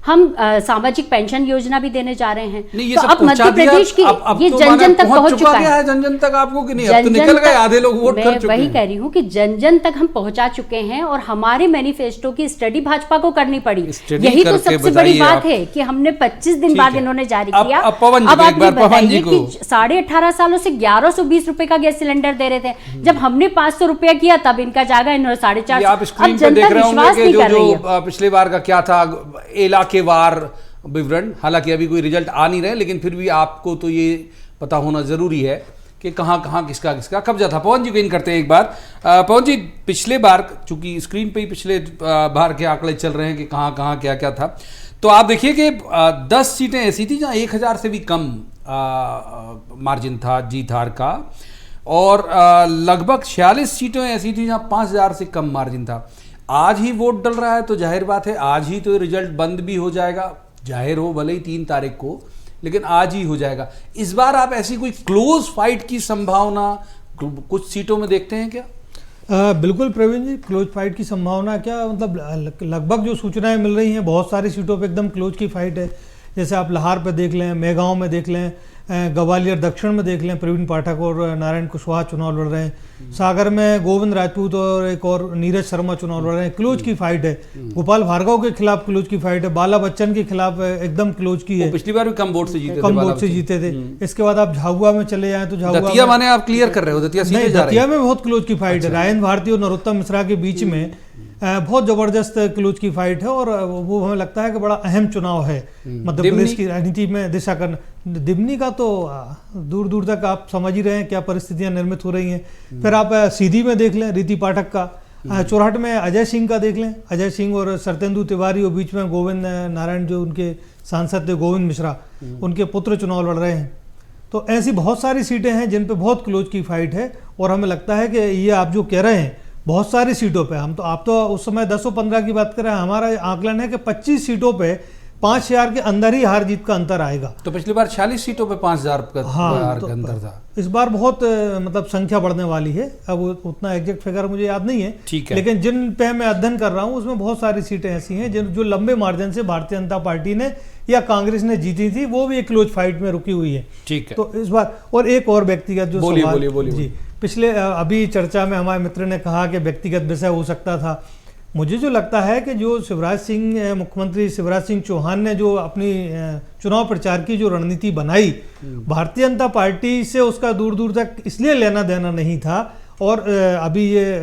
Speaker 9: हम सामाजिक पेंशन योजना भी देने जा रहे हैं।
Speaker 7: नहीं, ये
Speaker 9: तो
Speaker 7: सब
Speaker 9: अब मध्य प्रदेश की ये
Speaker 7: तो
Speaker 9: जन जन तक पहुंच चुका
Speaker 7: है। जन जन तक आपको कि नहीं? अब तो निकल गए, आधे लोग वोट कर चुके हैं।
Speaker 9: वही कह रही हूँ कि जन जन तक हम पहुंचा चुके हैं और हमारे मैनिफेस्टो की स्टडी भाजपा को करनी पड़ी। यही तो सबसे बड़ी बात है कि हमने 25 दिन बाद इन्होंने जारी किया। अब आप ये बताइए कि 18.5 सालों से 1120 रुपए का गैस सिलेंडर दे रहे थे, जब हमने 500 रुपया किया तब इनका जागा इन्होंने 450।
Speaker 7: आप स्क्रीन पे देख रहे होंगे जो पिछले बार का क्या था, इलाकेवार विवरण। हालांकि अभी कोई रिजल्ट आ नहीं रहे, लेकिन फिर भी आपको तो ये पता होना जरूरी है कि कहाँ कहाँ किसका किसका कब्जा था। पवन जी को इन करते हैं एक बार। पवन जी, पिछले बार चूंकि स्क्रीन पे ही पिछले बार के आंकड़े चल रहे हैं कि कहाँ कहाँ क्या क्या था, तो आप देखिए कि 10 सीटें ऐसी थी जहाँ 1000 से भी कम मार्जिन था जीत हार का, और लगभग 46 सीटें ऐसी थी जहाँ 5000 से कम मार्जिन था। आज ही वोट डल रहा है तो जाहिर बात है आज ही तो रिजल्ट बंद भी हो जाएगा, जाहिर हो भले ही 3 तारीख को, लेकिन आज ही हो जाएगा। इस बार आप ऐसी कोई क्लोज फाइट की संभावना कुछ सीटों में देखते हैं क्या?
Speaker 11: बिल्कुल प्रवीण जी, क्लोज फाइट की संभावना क्या, मतलब लगभग जो सूचनाएं मिल रही हैं बहुत सारी सीटों पे एकदम क्लोज की फाइट है। जैसे आप लाहौर पे देख लें, मेगांव में देख लें, ग्वालियर दक्षिण में देख लें, प्रवीण पाठक और नारायण कुशवाहा चुनाव लड़ रहे हैं। सागर में गोविंद राजपूत और एक और नीरज शर्मा चुनाव लड़ रहे हैं। क्लोज की फाइट है। गोपाल भार्गव के खिलाफ क्लोज की फाइट है। बाला बच्चन के खिलाफ एकदम क्लोज की है।
Speaker 7: पिछली बार भी कम वोट से जीते
Speaker 11: थे। इसके बाद आप झाबुआ में चले जाएं तो
Speaker 7: दतिया माने आप क्लियर कर रहे हो,
Speaker 11: दतिया में बहुत क्लोज की फाइट है। रायन भारती और नरोत्तम मिश्रा के बीच में बहुत जबरदस्त क्लोज की फाइट है, और वो हमें लगता है कि बड़ा अहम चुनाव है मध्य प्रदेश की राजनीति में दिशा करना। दिमनी का तो दूर दूर तक आप समझ ही रहे हैं क्या परिस्थितियां निर्मित हो रही हैं। फिर आप सीधी में देख लें रीति पाठक का, चोरहट में अजय सिंह का देख लें, अजय सिंह और सरतेंदु तिवारी, और बीच में गोविंद नारायण जो उनके सांसद थे गोविंद मिश्रा, उनके पुत्र चुनाव लड़ रहे हैं। तो ऐसी बहुत सारी सीटें हैं जिन पे बहुत क्लोज की फाइट है, और हमें लगता है कि ये आप जो कह रहे हैं बहुत सारी सीटों पे, हम तो आप तो उस समय 10-15 की बात कर रहे हैं, हमारा आकलन है कि 25 सीटों पे 5000 के अंदर ही हार जीत का अंतर आएगा।
Speaker 7: तो पिछली बार 46 सीटों पे 5000 का अंतर था।
Speaker 11: इस बार बहुत मतलब संख्या बढ़ने वाली है। अब उतना एग्जैक्ट फिगर मुझे याद नहीं है,
Speaker 7: ठीक है,
Speaker 11: लेकिन जिन पे मैं अध्ययन कर रहा हूँ उसमें बहुत सारी सीटें ऐसी हैं जो लंबे मार्जिन से भारतीय जनता पार्टी ने या कांग्रेस ने जीती थी, वो भी एक क्लोज फाइट में रुकी हुई है।
Speaker 7: ठीक है।
Speaker 11: तो इस बार और एक और व्यक्तिगत जो
Speaker 7: बोलिए
Speaker 11: जी, पिछले अभी चर्चा में हमारे मित्र ने कहा कि व्यक्तिगत विषय हो सकता था। मुझे जो लगता है कि जो मुख्यमंत्री शिवराज सिंह चौहान ने जो अपनी चुनाव प्रचार की जो रणनीति बनाई, भारतीय जनता पार्टी से उसका दूर दूर तक इसलिए लेना देना नहीं था। और अभी ये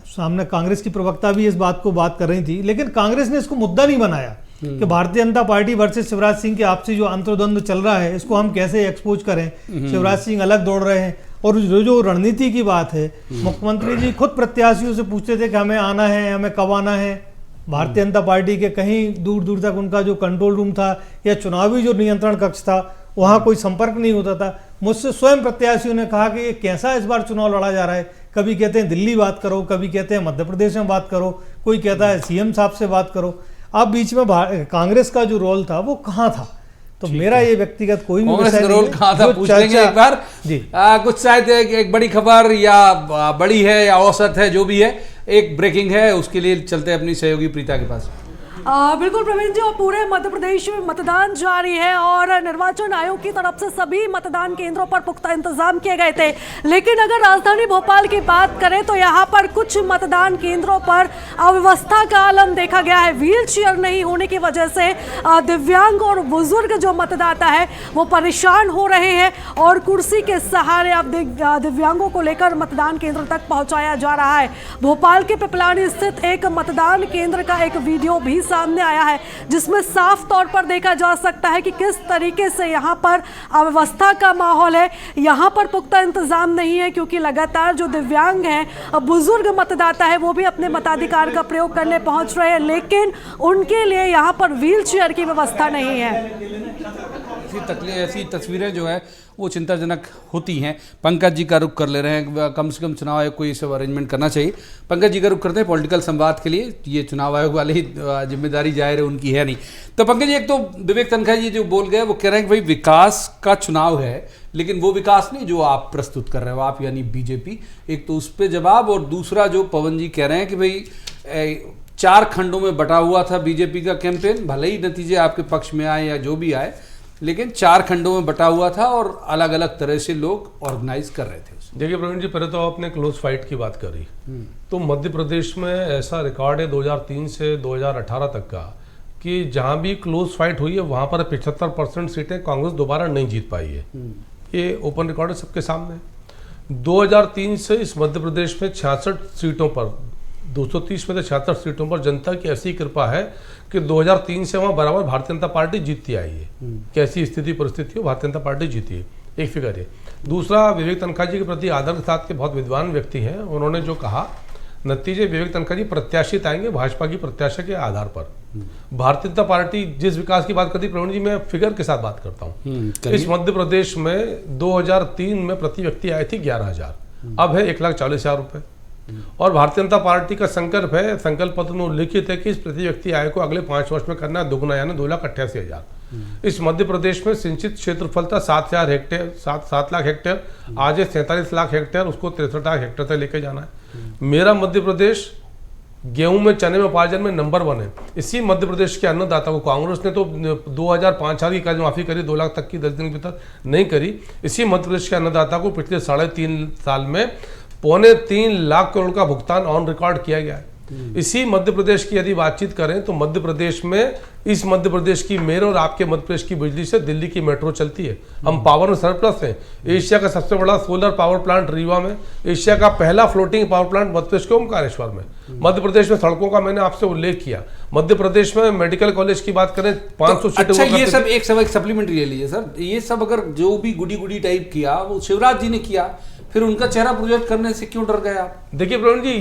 Speaker 11: सामने कांग्रेस की प्रवक्ता भी इस बात को बात कर रही थी, लेकिन कांग्रेस ने इसको मुद्दा नहीं बनाया कि भारतीय जनता पार्टी वर्सेस शिवराज सिंह के आपसी जो अंतर्द्वंद चल रहा है इसको हम कैसे एक्सपोज करें। शिवराज सिंह अलग दौड़ रहे हैं और जो रणनीति की बात है, मुख्यमंत्री जी खुद प्रत्याशियों से पूछते थे कि हमें आना है, हमें कब आना है। भारतीय जनता पार्टी के कहीं दूर दूर तक उनका जो कंट्रोल रूम था या चुनावी जो नियंत्रण कक्ष था वहाँ कोई संपर्क नहीं होता था। मुझसे स्वयं प्रत्याशियों ने कहा कि ये कैसा इस बार चुनाव लड़ा जा रहा है, कभी कहते हैं दिल्ली बात करो, कभी कहते हैं मध्य प्रदेश में बात करो, कोई कहता है सीएम साहब से बात करो। अब बीच में कांग्रेस का जो रोल था वो कहाँ था? तो मेरा ये व्यक्तिगत कोई भी
Speaker 7: कांग्रेस का रोल कहाँ था पूछ लेंगे एक बार जी। कुछ शायद एक बड़ी खबर या बड़ी है या औसत है, जो भी है, एक ब्रेकिंग है, उसके लिए चलते हैं अपनी सहयोगी प्रीता के पास।
Speaker 1: बिल्कुल प्रवीण जी, और पूरे मध्य प्रदेश में मतदान जारी है और निर्वाचन आयोग की तरफ से सभी मतदान केंद्रों पर पुख्ता इंतजाम किए गए थे। लेकिन अगर राजधानी भोपाल की बात करें तो यहाँ पर कुछ मतदान केंद्रों पर अव्यवस्था का आलम देखा गया है। व्हील चेयर नहीं होने की वजह से दिव्यांग और बुजुर्ग जो मतदाता है वो परेशान हो रहे हैं और कुर्सी के सहारे अब दिव्यांगों को लेकर मतदान केंद्र तक पहुंचाया जा रहा है। भोपाल के पिपलानी स्थित एक मतदान केंद्र का एक वीडियो भी सामने आया है जिसमें साफ तौर पर देखा जा सकता है कि किस तरीके से यहां पर अव्यवस्था का माहौल है। यहां पर पुख्ता इंतजाम नहीं है क्योंकि लगातार जो दिव्यांग हैं, बुजुर्ग मतदाता है, वो भी अपने मताधिकार का प्रयोग करने पहुंच रहे हैं, लेकिन उनके लिए यहां पर व्हील चेयर की व्यवस्था नहीं है।
Speaker 7: ऐसी तस्वीरें जो है वो चिंताजनक होती हैं। पंकज जी का रुख कर ले रहे हैं, कम से कम चुनाव आयोग को ये सब अरेंजमेंट करना चाहिए। पंकज जी का रुख करते हैं पॉलिटिकल संवाद के लिए, ये चुनाव आयोग वाली जिम्मेदारी जाहिर है उनकी है नहीं। तो पंकज जी, एक तो विवेक तनखा जी जो बोल गए वो कह रहे हैं कि भाई विकास का चुनाव है, लेकिन वो विकास नहीं जो आप प्रस्तुत कर रहे हो, आप यानी बीजेपी। एक तो उस पर जवाब, और दूसरा जो पवन जी कह रहे हैं कि भाई 4 खंडों में बटा हुआ था बीजेपी का कैंपेन, भले ही नतीजे आपके पक्ष में आए या जो भी आए, लेकिन 4 खंडों में बटा हुआ था और अलग अलग तरह से लोग ऑर्गेनाइज कर रहे थे।
Speaker 8: देखिए प्रवीण जी, पहले तो आपने क्लोज फाइट की बात करी, तो मध्य प्रदेश में ऐसा रिकॉर्ड है 2003 से 2018 तक का कि जहां भी क्लोज फाइट हुई है वहां पर 75% सीटें कांग्रेस दोबारा नहीं जीत पाई है। ये ओपन रिकॉर्ड है, सबके सामने। 2003 से इस मध्य प्रदेश में 66 सीटों पर, 230 में से 66 सीटों पर जनता की ऐसी कृपा है कि 2003 से वहां बराबर भारतीय जनता पार्टी जीतती आई है। कैसी स्थिति परिस्थिति हो, भारतीय जनता पार्टी जीती है, एक फिगर है। दूसरा, विवेक तनखा जी के प्रति आदर के साथ के बहुत विद्वान व्यक्ति हैं, उन्होंने जो कहा, नतीजे विवेक तनखा जी प्रत्याशित आएंगे भाजपा की प्रत्याशा के आधार पर। भारतीय जनता पार्टी जिस विकास की बात करती है प्रवीण जी, मैं फिगर के साथ बात करता हूँ। इस मध्य प्रदेश में 2003 में प्रति व्यक्ति आए थे 11,000, अब है 1,40,000 रुपए। और भारतीय जनता पार्टी का संकल्प है, संकल्प पत्र में उल्लिखित है कि इस प्रति व्यक्ति आय को अगले 5 वर्ष में करना है दुगना, यानी 2,88,000। इस मध्य प्रदेश में सिंचित क्षेत्रफल था 7,000 हेक्टेयर, 7 लाख हेक्टेयर, आज 47 लाख हेक्टेयर, उसको 63 लाख हेक्टेयर तक लेके जाना है। मेरा मध्य प्रदेश गेहूं में, चने में, उपार्जन में नंबर 1 है। इसी मध्य प्रदेश के अन्नदाता को कांग्रेस ने तो 2005 की कर्ज माफी करी, 2 लाख तक की 10 दिन के भीतर नहीं करी। इसी मध्य प्रदेश के अन्नदाता को पिछले 3.5 साल में 2.25 लाख करोड़ का भुगतान ऑन रिकॉर्ड किया गया है। इसी मध्य प्रदेश की यदि बातचीत करें तो मध्य प्रदेश में, इस मध्य प्रदेश की मेयर और आपके मध्य प्रदेश की बिजली से दिल्ली की मेट्रो चलती है। हम पावर में सरप्लस हैं। एशिया का सबसे बड़ा सोलर पावर प्लांट रीवा में, एशिया का पहला floating power plant Madhya Pradesh के ओमकारेश्वर में। मध्य प्रदेश में सड़कों का मैंने आपसे उल्लेख किया। मध्य प्रदेश में मेडिकल कॉलेज की बात करें 500 सीटें।
Speaker 7: अच्छा, ये सब एक सप्लीमेंट्री ले लीजिए सर, ये सब अगर जो भी गुडी टाइप किया वो शिवराज जी ने किया, फिर उनका चेहरा प्रोजेक्ट करने से क्यों डर गए आप?
Speaker 8: देखिए प्रवीण जी,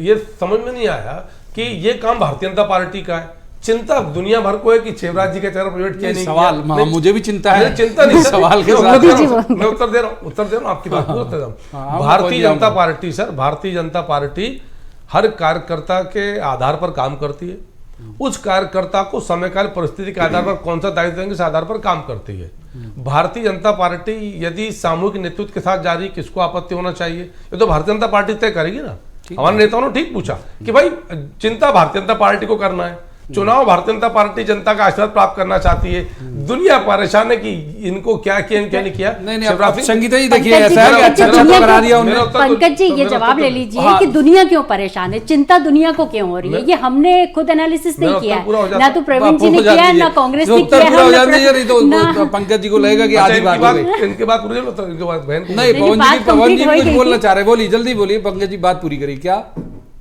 Speaker 8: ये समझ में नहीं आया कि ये काम भारतीय जनता पार्टी का है। चिंता दुनिया भर को है कि शिवराज जी का चेहरा प्रोजेक्ट किया नहीं।
Speaker 7: सवाल मुझे भी चिंता है,
Speaker 8: चिंता नहीं
Speaker 7: सवाल के
Speaker 8: साथ मैं उत्तर दे रहा हूँ आपकी बात। Bharatiya Janata party sir, Bharatiya Janata party हर कार्यकर्ता के आधार पर काम करती है। उस कार्यकर्ता को समयकाल परिस्थिति के आधार पर कौन सा दायित्व देंगे, इस आधार पर काम करती है। भारतीय जनता पार्टी यदि सामूहिक नेतृत्व के साथ जा रही, किसको आपत्ति होना चाहिए? ये तो भारतीय जनता पार्टी तय करेगी ना। हमारे नेताओं ने ठीक पूछा कि भाई चिंता भारतीय जनता पार्टी को करना है, चुनाव भारतीय जनता पार्टी जनता का आशीर्वाद प्राप्त करना चाहती है। दुनिया परेशान है कि इनको क्या किया, क्या नहीं किया।
Speaker 7: नहीं, संगीता जी देखिए, ऐसा है कि अच्छा तो करा दिया उन्होंने।
Speaker 9: पंकज जी ये जवाब ले लीजिए कि दुनिया क्यों परेशान है, चिंता दुनिया को क्यों हो रही है। ये हमने खुद एनालिसिस नहीं किया है, ना तो प्रवीण जी ने किया है, ना कांग्रेस ने किया है।
Speaker 7: तो पंकज जी को लगेगा कि आधी बात
Speaker 8: इनके बात पूरी
Speaker 7: नहीं, पवन जी कुछ बोलना चाह रहे, बोलिए, जल्दी बोलिए पंकज जी, बात पूरी करिए। क्या?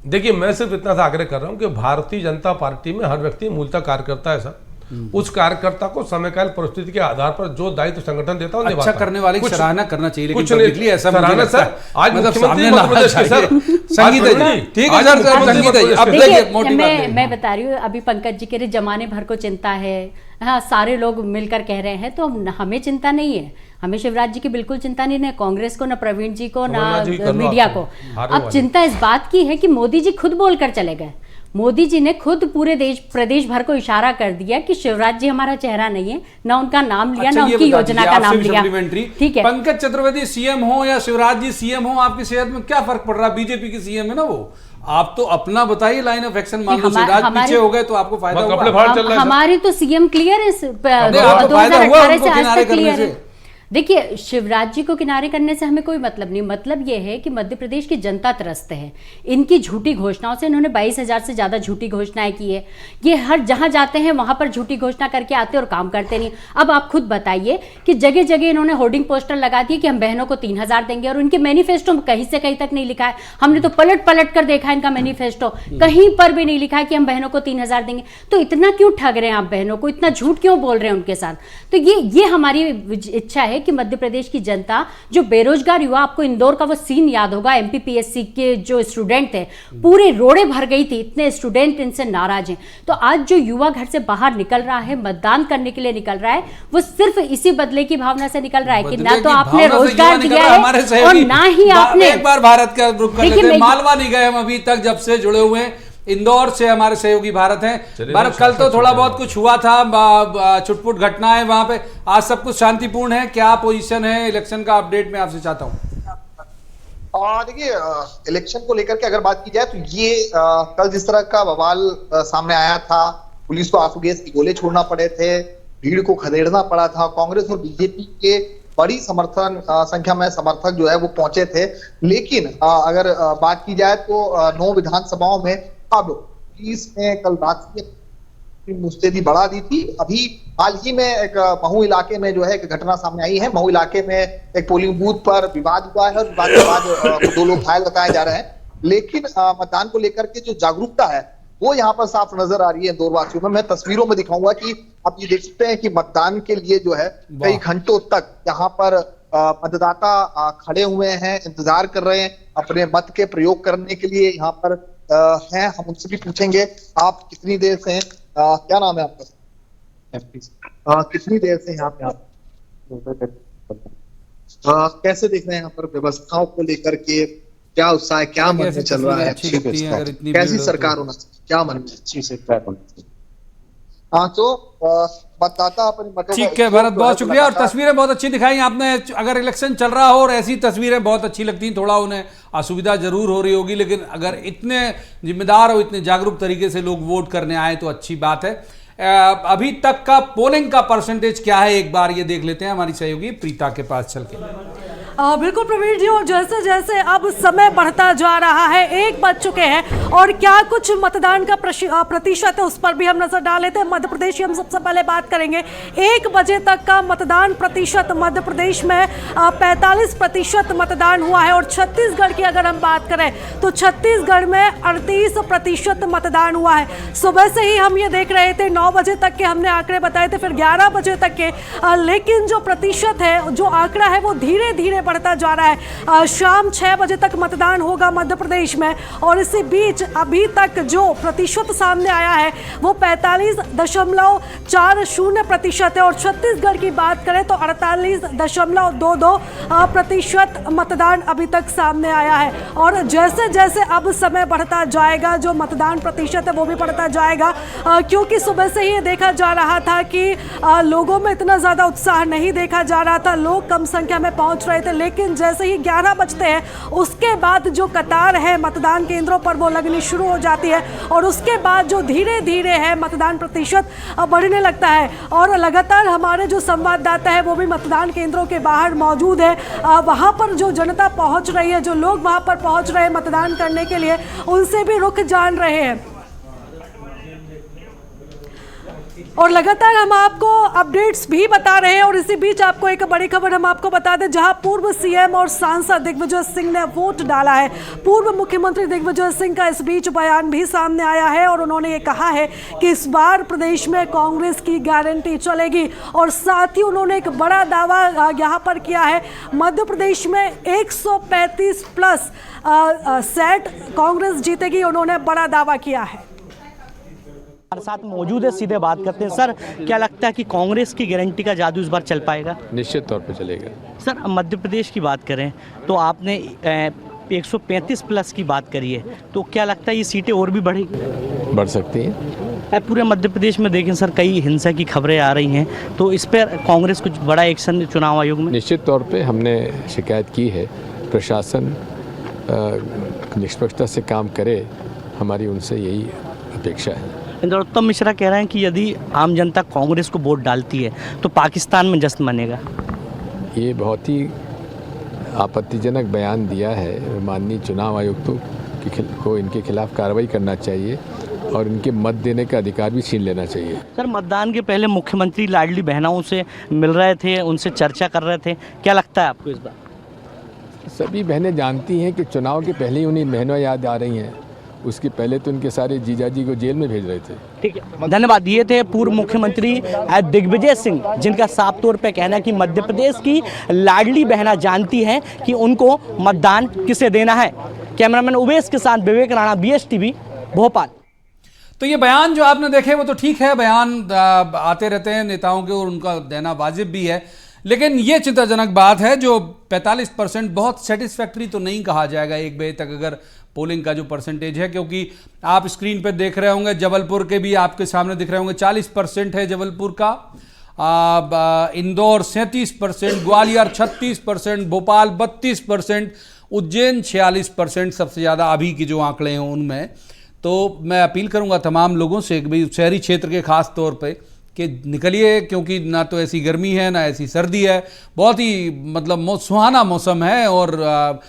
Speaker 8: देखिए, मैं सिर्फ इतना सा आग्रह कर रहा हूं कि भारतीय जनता पार्टी में हर व्यक्ति मूलतः कार्यकर्ता है सर। उस कार्यकर्ता को समयकाल परिस्थिति के आधार पर जो दायित्व संगठन देता है
Speaker 7: अच्छा करने वाले की सराहना करना चाहिए, लेकिन
Speaker 8: कुछ नहीं,
Speaker 7: publicly ऐसा मुझे
Speaker 8: सराहना
Speaker 7: लगता है।
Speaker 8: सर, आज
Speaker 7: मतलब
Speaker 8: मुख्यमंत्री
Speaker 7: सामने
Speaker 8: मध्य
Speaker 7: लाना
Speaker 8: प्रदेश के
Speaker 7: चाहिए।
Speaker 8: सर,
Speaker 7: संगीता जी,
Speaker 8: आज
Speaker 7: ठीक है सर, संगीता जी, अब देखिए मोटी बात है।
Speaker 9: मैं बता रही हूँ, अभी पंकज जी कह रहे जमाने भर को चिंता है, हाँ सारे लोग मिलकर कह रहे हैं, तो हमें चिंता नहीं है, हमें शिवराज जी की बिल्कुल चिंता नहीं, न कांग्रेस को, न प्रवीण जी को, न मीडिया को। अब चिंता इस बात की है कि मोदी जी खुद बोलकर चले गए। मोदी जी ने खुद पूरे प्रदेश भर को इशारा कर दिया कि शिवराज जी हमारा चेहरा नहीं है, ना उनका नाम लिया, ना उनकी योजना का नाम लिया। ठीक है,
Speaker 7: पंकज चतुर्वेदी सीएम हो या शिवराज जी सीएम हो, आपकी सेहत में क्या फर्क पड़ रहा है? बीजेपी की सीएम है ना वो, आप तो अपना बताइए लाइन ऑफ एक्शन मान लो, शिवराज पीछे हो गए तो आपको फायदा होगा।
Speaker 9: हमारी तो सीएम क्लियर है, 2018 से आज तक क्लियर है। देखिए, शिवराज जी को किनारे करने से हमें कोई मतलब नहीं, मतलब ये है कि मध्य प्रदेश की जनता त्रस्त है इनकी झूठी घोषणाओं से। इन्होंने 22,000 से ज्यादा झूठी घोषणाएं की है, ये हर जहां जाते हैं वहां पर झूठी घोषणा करके आते और काम करते नहीं। अब आप खुद बताइए कि जगह जगह इन्होंने होर्डिंग पोस्टर लगा दिए कि हम बहनों को 3,000 देंगे, और उनके मैनिफेस्टो में कहीं से कहीं तक नहीं लिखा है। हमने तो पलट पलट कर देखा इनका मैनिफेस्टो, कहीं पर भी नहीं लिखा है कि हम बहनों को 3,000 देंगे। तो इतना क्यों ठग रहे हैं आप बहनों को, इतना झूठ क्यों बोल रहे हैं उनके साथ? तो ये हमारी इच्छा है कि मध्य प्रदेश की जनता, जो बेरोजगार युवा, आपको इंदौर का वो सीन याद होगा, एमपीपीएससी के जो स्टूडेंट थे, पूरे रोड़े भर गई थी, इतने स्टूडेंट इनसे नाराज हैं। तो आज जो युवा घर से बाहर निकल रहा है, मतदान करने के लिए निकल रहा है, वो सिर्फ इसी बदले की भावना से निकल रहा है कि ना तो आपने रोजगार दिया है और ना ही आपने।
Speaker 7: एक बार भारत का रुख कर लेते हैं, मालवा नहीं गए हम अभी तक जब से जुड़े हुए हैं, इंदौर से हमारे सहयोगी भारत हैं। भारत, कल तो थोड़ा बहुत कुछ हुआ था, छुटपुट घटनाएं वहां पे, आज सब कुछ शांतिपूर्ण है, क्या पोजीशन है इलेक्शन का? अपडेट मैं आपसे चाहता हूं।
Speaker 15: देखिए, इलेक्शन को लेकर के अगर बात की जाए तो ये कल जिस तरह का बवाल सामने आया था, पुलिस को आंसू गैस के गोले छोड़ना पड़े थे, भीड़ को खदेड़ना पड़ा था, कांग्रेस और बीजेपी के बड़ी संख्या में समर्थक जो है वो पहुंचे थे। लेकिन अगर बात की जाए तो 9 विधानसभाओं में अब पुलिस ने कल रात की मुस्तैदी बढ़ा दी थी। अभी हाल ही में एक महू इलाके में जो है एक घटना सामने आई है। महू इलाके में एक पोलिंग बूथ पर विवाद हुआ है और विवाद के बाद 2 लोग घायल बताए जा रहे हैं। लेकिन मतदान को लेकर के जो जागरूकता है वो यहाँ पर साफ नजर आ रही है इंदौर वासियों में। मैं तस्वीरों में दिखाऊंगा कि आप ये देख सकते हैं कि मतदान के लिए जो है कई घंटों तक यहाँ पर मतदाता खड़े हुए हैं, इंतजार कर रहे हैं अपने मत के प्रयोग करने के लिए। यहाँ पर हैं, हम उनसे भी पूछेंगे आप कितनी देर से हैं, क्या नाम है आपका, कितनी देर से यहाँ पे आप कैसे देख रहे हैं यहाँ पर व्यवस्थाओं को लेकर के, क्या उत्साह है, क्या मन में चल रहा है, कैसी सरकार होना चाहिए, क्या मन में अच्छी सरकार होना चाहिए? हाँ, तो मतदाता अपने मतों,
Speaker 7: ठीक है भरत, बहुत शुक्रिया। और तस्वीरें बहुत अच्छी दिखाई आपने। अगर इलेक्शन चल रहा हो और ऐसी तस्वीरें बहुत अच्छी लगती हैं, थोड़ा उन्हें असुविधा जरूर हो रही होगी, लेकिन अगर इतने जिम्मेदार और इतने जागरूक तरीके से लोग वोट करने आए तो अच्छी बात है। अभी तक का पोलिंग का परसेंटेज क्या है, एक बार ये देख लेते हैं हमारी सहयोगी प्रीता के पास चल के।
Speaker 1: बिल्कुल प्रवीण जी, और जैसे जैसे अब समय बढ़ता जा रहा है, 1 बज चुके हैं, और क्या कुछ मतदान का प्रतिशत है उस पर भी हम नजर डाल लेते हैं। मध्य प्रदेश की हम सबसे पहले बात करेंगे। 1 बजे तक का मतदान प्रतिशत मध्य प्रदेश में 45% मतदान हुआ है, और छत्तीसगढ़ की अगर हम बात करें तो छत्तीसगढ़ में 38% मतदान हुआ है। सुबह से ही हम ये देख रहे थे, 9 बजे तक के हमने आंकड़े बताए थे, फिर 11 बजे तक के, लेकिन जो प्रतिशत है, जो आंकड़ा है वो धीरे धीरे बढ़ता जा रहा है। शाम 6 बजे तक मतदान होगा मध्य प्रदेश में, और इसी बीच अभी तक जो प्रतिशत सामने आया है वो 45.40% है, और छत्तीसगढ़ की बात करें तो 48.22% मतदान अभी तक सामने आया है। और जैसे जैसे अब समय बढ़ता जाएगा, जो मतदान प्रतिशत है वो भी बढ़ता जाएगा, क्योंकि सुबह से ही ये देखा जा रहा था कि लोगों में इतना ज़्यादा उत्साह नहीं देखा जा रहा था, लोग कम संख्या में पहुंच रहे थे। लेकिन जैसे ही 11 बजते हैं, उसके बाद जो कतार है मतदान केंद्रों पर वो लगनी शुरू हो जाती है, और उसके बाद जो धीरे धीरे है मतदान प्रतिशत बढ़ने लगता है। और लगातार हमारे जो संवाददाता है वो भी मतदान केंद्रों के बाहर मौजूद है, वहाँ पर जो जनता पहुँच रही है, जो लोग वहाँ पर पहुँच रहे हैं मतदान करने के लिए, उनसे भी रुख जान रहे हैं। और लगातार हम आपको अपडेट्स भी बता रहे हैं और इसी बीच आपको एक बड़ी खबर हम आपको बता दें, जहां पूर्व सीएम और सांसद दिग्विजय सिंह ने वोट डाला है। पूर्व मुख्यमंत्री दिग्विजय सिंह का इस बीच बयान भी सामने आया है और उन्होंने ये कहा है कि इस बार प्रदेश में कांग्रेस की गारंटी चलेगी और साथ ही उन्होंने एक बड़ा दावा यहां पर किया है। मध्य प्रदेश में 135 प्लस सीट कांग्रेस जीतेगी, उन्होंने बड़ा दावा किया है।
Speaker 16: हमारे साथ मौजूद है, सीधे बात करते हैं। सर, क्या लगता है कि कांग्रेस की गारंटी का जादू इस बार चल पाएगा?
Speaker 17: निश्चित तौर पे चलेगा।
Speaker 16: सर, मध्य प्रदेश की बात करें तो आपने 135 प्लस की बात करी है, तो क्या लगता है ये सीटें और भी बढ़ेगी?
Speaker 17: बढ़ सकती हैं।
Speaker 16: पूरे मध्य प्रदेश में देखें सर, कई हिंसा की खबरें आ रही हैं, तो इस पर कांग्रेस कुछ बड़ा एक्शन चुनाव आयोग में?
Speaker 17: निश्चित तौर पे हमने शिकायत की है, प्रशासन निष्पक्षता से काम करे, हमारी उनसे यही अपेक्षा है।
Speaker 16: नरोत्तम मिश्रा कह रहे हैं कि यदि आम जनता कांग्रेस को वोट डालती है तो पाकिस्तान में जश्न मनेगा।
Speaker 17: ये बहुत ही आपत्तिजनक बयान दिया है। माननीय चुनाव आयुक्त को इनके खिलाफ कार्रवाई करना चाहिए और इनके मत देने का अधिकार भी छीन लेना चाहिए।
Speaker 16: सर, मतदान के पहले मुख्यमंत्री लाडली बहनों से मिल रहे थे, उनसे चर्चा कर रहे थे, क्या लगता है आपको इस बार?
Speaker 17: सभी बहनें जानती हैं कि चुनाव के पहले ही उन्हें बहनों याद आ रही हैं, उसके पहले तो उनके सारे जीजाजी को जेल में भेज रहे थे।
Speaker 16: ठीक है, धन्यवाद। ये थे पूर्व मुख्यमंत्री दिग्विजय सिंह, जिनका साफ तौर पे कहना है कि मध्य प्रदेश की लाडली बहना जानती हैं कि उनको मतदान किसे देना है। कैमरामैन उवेश के साथ विवेक राणा, BSTV, भोपाल।
Speaker 7: तो ये बयान जो आपने देखे वो तो ठीक है, बयान आते रहते हैं नेताओं के और उनका देना वाजिब भी है, लेकिन ये चिंताजनक बात है जो 45% बहुत सेटिस्फैक्ट्री तो नहीं कहा जाएगा 1 बजे तक अगर पोलिंग का जो परसेंटेज है, क्योंकि आप स्क्रीन पर देख रहे होंगे जबलपुर के भी आपके सामने दिख रहे होंगे 40% है जबलपुर का, इंदौर 37%, ग्वालियर 36%, भोपाल 32%, उज्जैन 46% सबसे ज़्यादा अभी की जो आंकड़े हैं उनमें। तो मैं अपील करूंगा तमाम लोगों से कि भाई शहरी क्षेत्र के खास तौर पे कि निकलिए, क्योंकि ना तो ऐसी गर्मी है ना ऐसी सर्दी है, बहुत ही मतलब सुहाना मौसम है और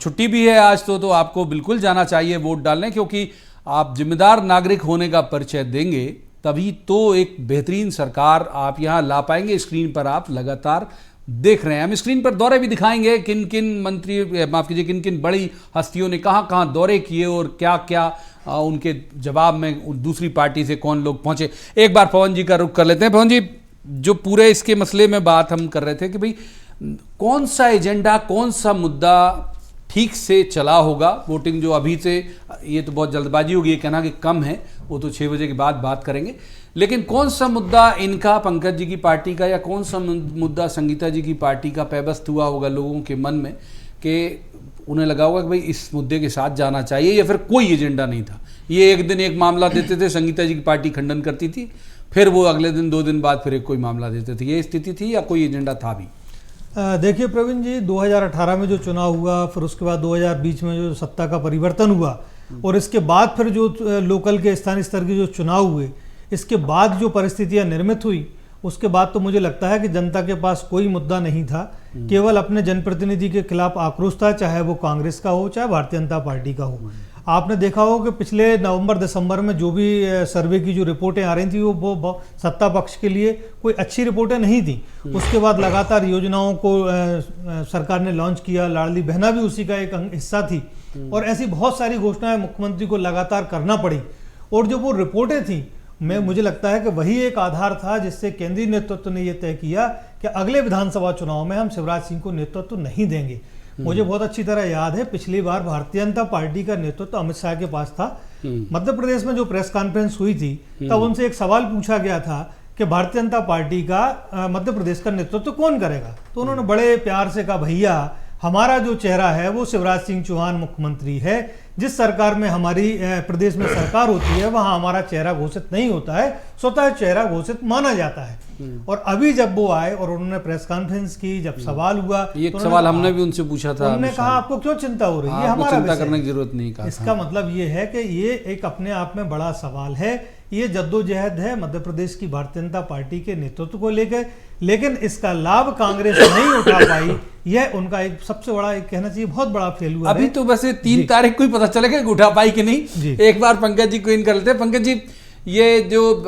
Speaker 7: छुट्टी भी है आज तो आपको बिल्कुल जाना चाहिए वोट डालने, क्योंकि आप जिम्मेदार नागरिक होने का परिचय देंगे तभी तो एक बेहतरीन सरकार आप यहाँ ला पाएंगे। स्क्रीन पर आप लगातार देख रहे हैं, हम स्क्रीन पर दौरे भी दिखाएंगे, किन किन मंत्री, माफ कीजिए, किन किन बड़ी हस्तियों ने कहाँ कहाँ दौरे किए और क्या क्या उनके जवाब में दूसरी पार्टी से कौन लोग पहुंचे। एक बार पवन जी का रुख कर लेते हैं। पवन जी, जो पूरे इसके मसले में बात हम कर रहे थे कि भाई कौन सा एजेंडा, कौन सा मुद्दा ठीक से चला होगा, वोटिंग जो अभी से, ये तो बहुत जल्दबाजी होगी ये कहना कि कम है, वो तो 6 बजे के बाद बात करेंगे, लेकिन कौन सा मुद्दा इनका, पंकज जी की पार्टी का, या कौन सा मुद्दा संगीता जी की पार्टी का पैबस्त हुआ होगा लोगों के मन में कि उन्हें लगा होगा कि भाई इस मुद्दे के साथ जाना चाहिए, या फिर कोई एजेंडा नहीं था? ये एक दिन एक मामला देते थे, संगीता जी की पार्टी खंडन करती थी, फिर वो अगले दिन 2 दिन बाद फिर एक कोई मामला देते थे, ये स्थिति थी या कोई एजेंडा था भी?
Speaker 11: देखिए प्रवीण जी, 2018 में जो चुनाव हुआ, फिर उसके बाद 2020 में जो सत्ता का परिवर्तन हुआ और इसके बाद फिर जो लोकल के स्थानीय स्तर के जो चुनाव हुए, इसके बाद जो परिस्थितियां निर्मित हुई, उसके बाद तो मुझे लगता है कि जनता के पास कोई मुद्दा नहीं था, केवल अपने जनप्रतिनिधि के खिलाफ आक्रोश था, चाहे वो कांग्रेस का हो चाहे भारतीय जनता पार्टी का हो। आपने देखा हो कि पिछले नवंबर-दिसंबर में जो भी सर्वे की जो रिपोर्टें आ रही थी वो सत्ता पक्ष के लिए कोई अच्छी रिपोर्टें नहीं थी। उसके बाद लगातार योजनाओं को सरकार ने लॉन्च किया, लाडली बहना भी उसी का एक हिस्सा थी और ऐसी बहुत सारी घोषणाएं मुख्यमंत्री को लगातार करना पड़ी। और जो वो रिपोर्टें थी, मुझे लगता है कि वही एक आधार था जिससे केंद्रीय नेतृत्व ने यह तय किया कि अगले विधानसभा चुनाव में हम शिवराज सिंह को नेतृत्व नहीं देंगे। मुझे बहुत अच्छी तरह याद है, पिछली बार भारतीय जनता पार्टी का नेतृत्व अमित शाह के पास था। मध्य प्रदेश में जो प्रेस कॉन्फ्रेंस हुई थी तब उनसे एक सवाल पूछा गया था कि भारतीय जनता पार्टी का मध्य प्रदेश का नेतृत्व कौन करेगा, तो उन्होंने बड़े प्यार से कहा, भैया हमारा जो चेहरा है वो शिवराज सिंह चौहान मुख्यमंत्री है। जिस सरकार में हमारी प्रदेश में सरकार होती है वहां हमारा चेहरा घोषित नहीं होता है, स्वतः चेहरा घोषित माना जाता है। और अभी जब वो आए और उन्होंने प्रेस कॉन्फ्रेंस की, जब सवाल हुआ,
Speaker 7: ये तो सवाल हमने भी उनसे पूछा था,
Speaker 11: उन्होंने कहा आपको क्यों चिंता हो रही है, हमारा
Speaker 7: चिंता करने की जरूरत नहीं। कहा
Speaker 11: इसका मतलब ये है कि ये एक अपने आप में बड़ा सवाल है, ये जद्दोजहद है मध्य प्रदेश की भारतीय जनता पार्टी के नेतृत्व को लेकर, लेकिन इसका लाभ कांग्रेस नहीं उठा पाई। यह उनका एक सबसे बड़ा, एक कहना चाहिए बहुत बड़ा फेल्यूर है।
Speaker 7: अभी तो वैसे 3 तारीख को ही पता चलेगा कि उठा पाई कि नहीं। एक बार पंकज जी को इन कर लेते हैं। पंकज जी, ये जो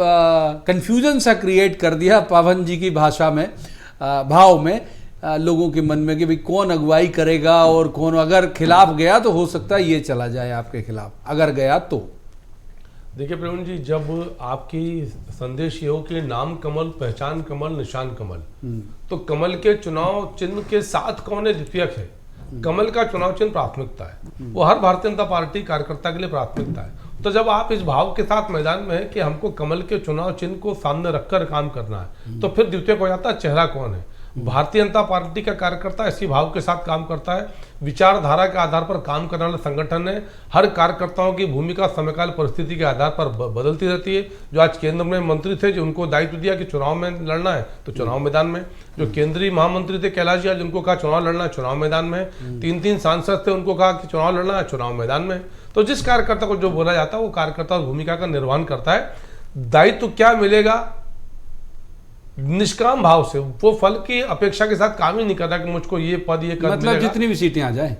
Speaker 7: कंफ्यूजन सा क्रिएट कर दिया पवन जी की भाषा में, भाव में, लोगों के मन में कि भाई कौन अगुवाई करेगा और कौन, अगर खिलाफ गया तो हो सकता है ये चला जाए आपके खिलाफ, अगर गया तो।
Speaker 8: देखिए प्रवीण जी, जब आपकी संदेश ये हो कि नाम कमल, पहचान कमल, निशान कमल, तो कमल के चुनाव चिन्ह के साथ कौन है द्वितीयक है। कमल का चुनाव चिन्ह प्राथमिकता है, वो हर भारतीय जनता पार्टी कार्यकर्ता के लिए प्राथमिकता है। तो जब आप इस भाव के साथ मैदान में है कि हमको कमल के चुनाव चिन्ह को सामने रखकर काम करना है, तो फिर द्वितीयक हो जाता है चेहरा कौन है। भारतीय जनता पार्टी का कार्यकर्ता इसी भाव के साथ काम करता है, विचारधारा के आधार पर काम करने वाला संगठन है। हर कार्यकर्ताओं की भूमिका समयकाल परिस्थिति के आधार पर बदलती रहती है। जो आज केंद्र में मंत्री थे, जो उनको दायित्व दिया कि चुनाव में लड़ना है तो चुनाव मैदान में, जो केंद्रीय महामंत्री थे कैलाश जी, आज उनको कहा चुनाव लड़ना है चुनाव मैदान में, 3 सांसद थे, उनको कहा कि चुनाव लड़ना है चुनाव मैदान में। तो जिस कार्यकर्ता को जो बोला जाता है वो कार्यकर्ता उस भूमिका का निर्वहन करता है। दायित्व क्या मिलेगा, निष्काम भाव से, वो फल की अपेक्षा के साथ काम ही नहीं कर रहा कि मुझको ये पद ये कर,
Speaker 7: मतलब जितनी भी सीटें आ जाए,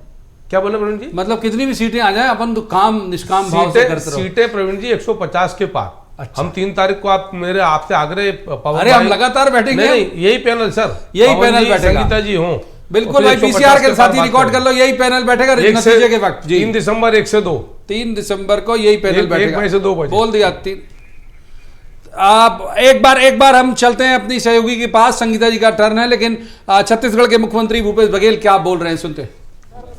Speaker 8: क्या बोले प्रवीण जी,
Speaker 7: मतलब कितनी भी सीटें आ जाए अपन तो काम निष्काम भाव से करते रहो।
Speaker 8: सीटें प्रवीण जी 150 के पार। अच्छा। हम 3 तारीख को आपसे आग्रह,
Speaker 7: अरे हम लगातार बैठेंगे,
Speaker 8: नहीं यही पैनल सर,
Speaker 7: यही पैनल बैठेगा,
Speaker 8: संगीता जी हो,
Speaker 7: बिल्कुल भाई, पीसीआर के साथ ही रिकॉर्ड कर लो, यही पैनल बैठेगा नतीजे के वक्त।
Speaker 8: 3 दिसंबर 1 से 2,
Speaker 7: 3 दिसंबर को यही पैनल बैठेगा,
Speaker 8: 1 से 2 बजे
Speaker 7: बोल दिया। आप एक बार हम चलते हैं अपनी सहयोगी के पास, संगीता जी का टर्न है, लेकिन छत्तीसगढ़ के मुख्यमंत्री भूपेश बघेल क्या बोल रहे हैं सुनते।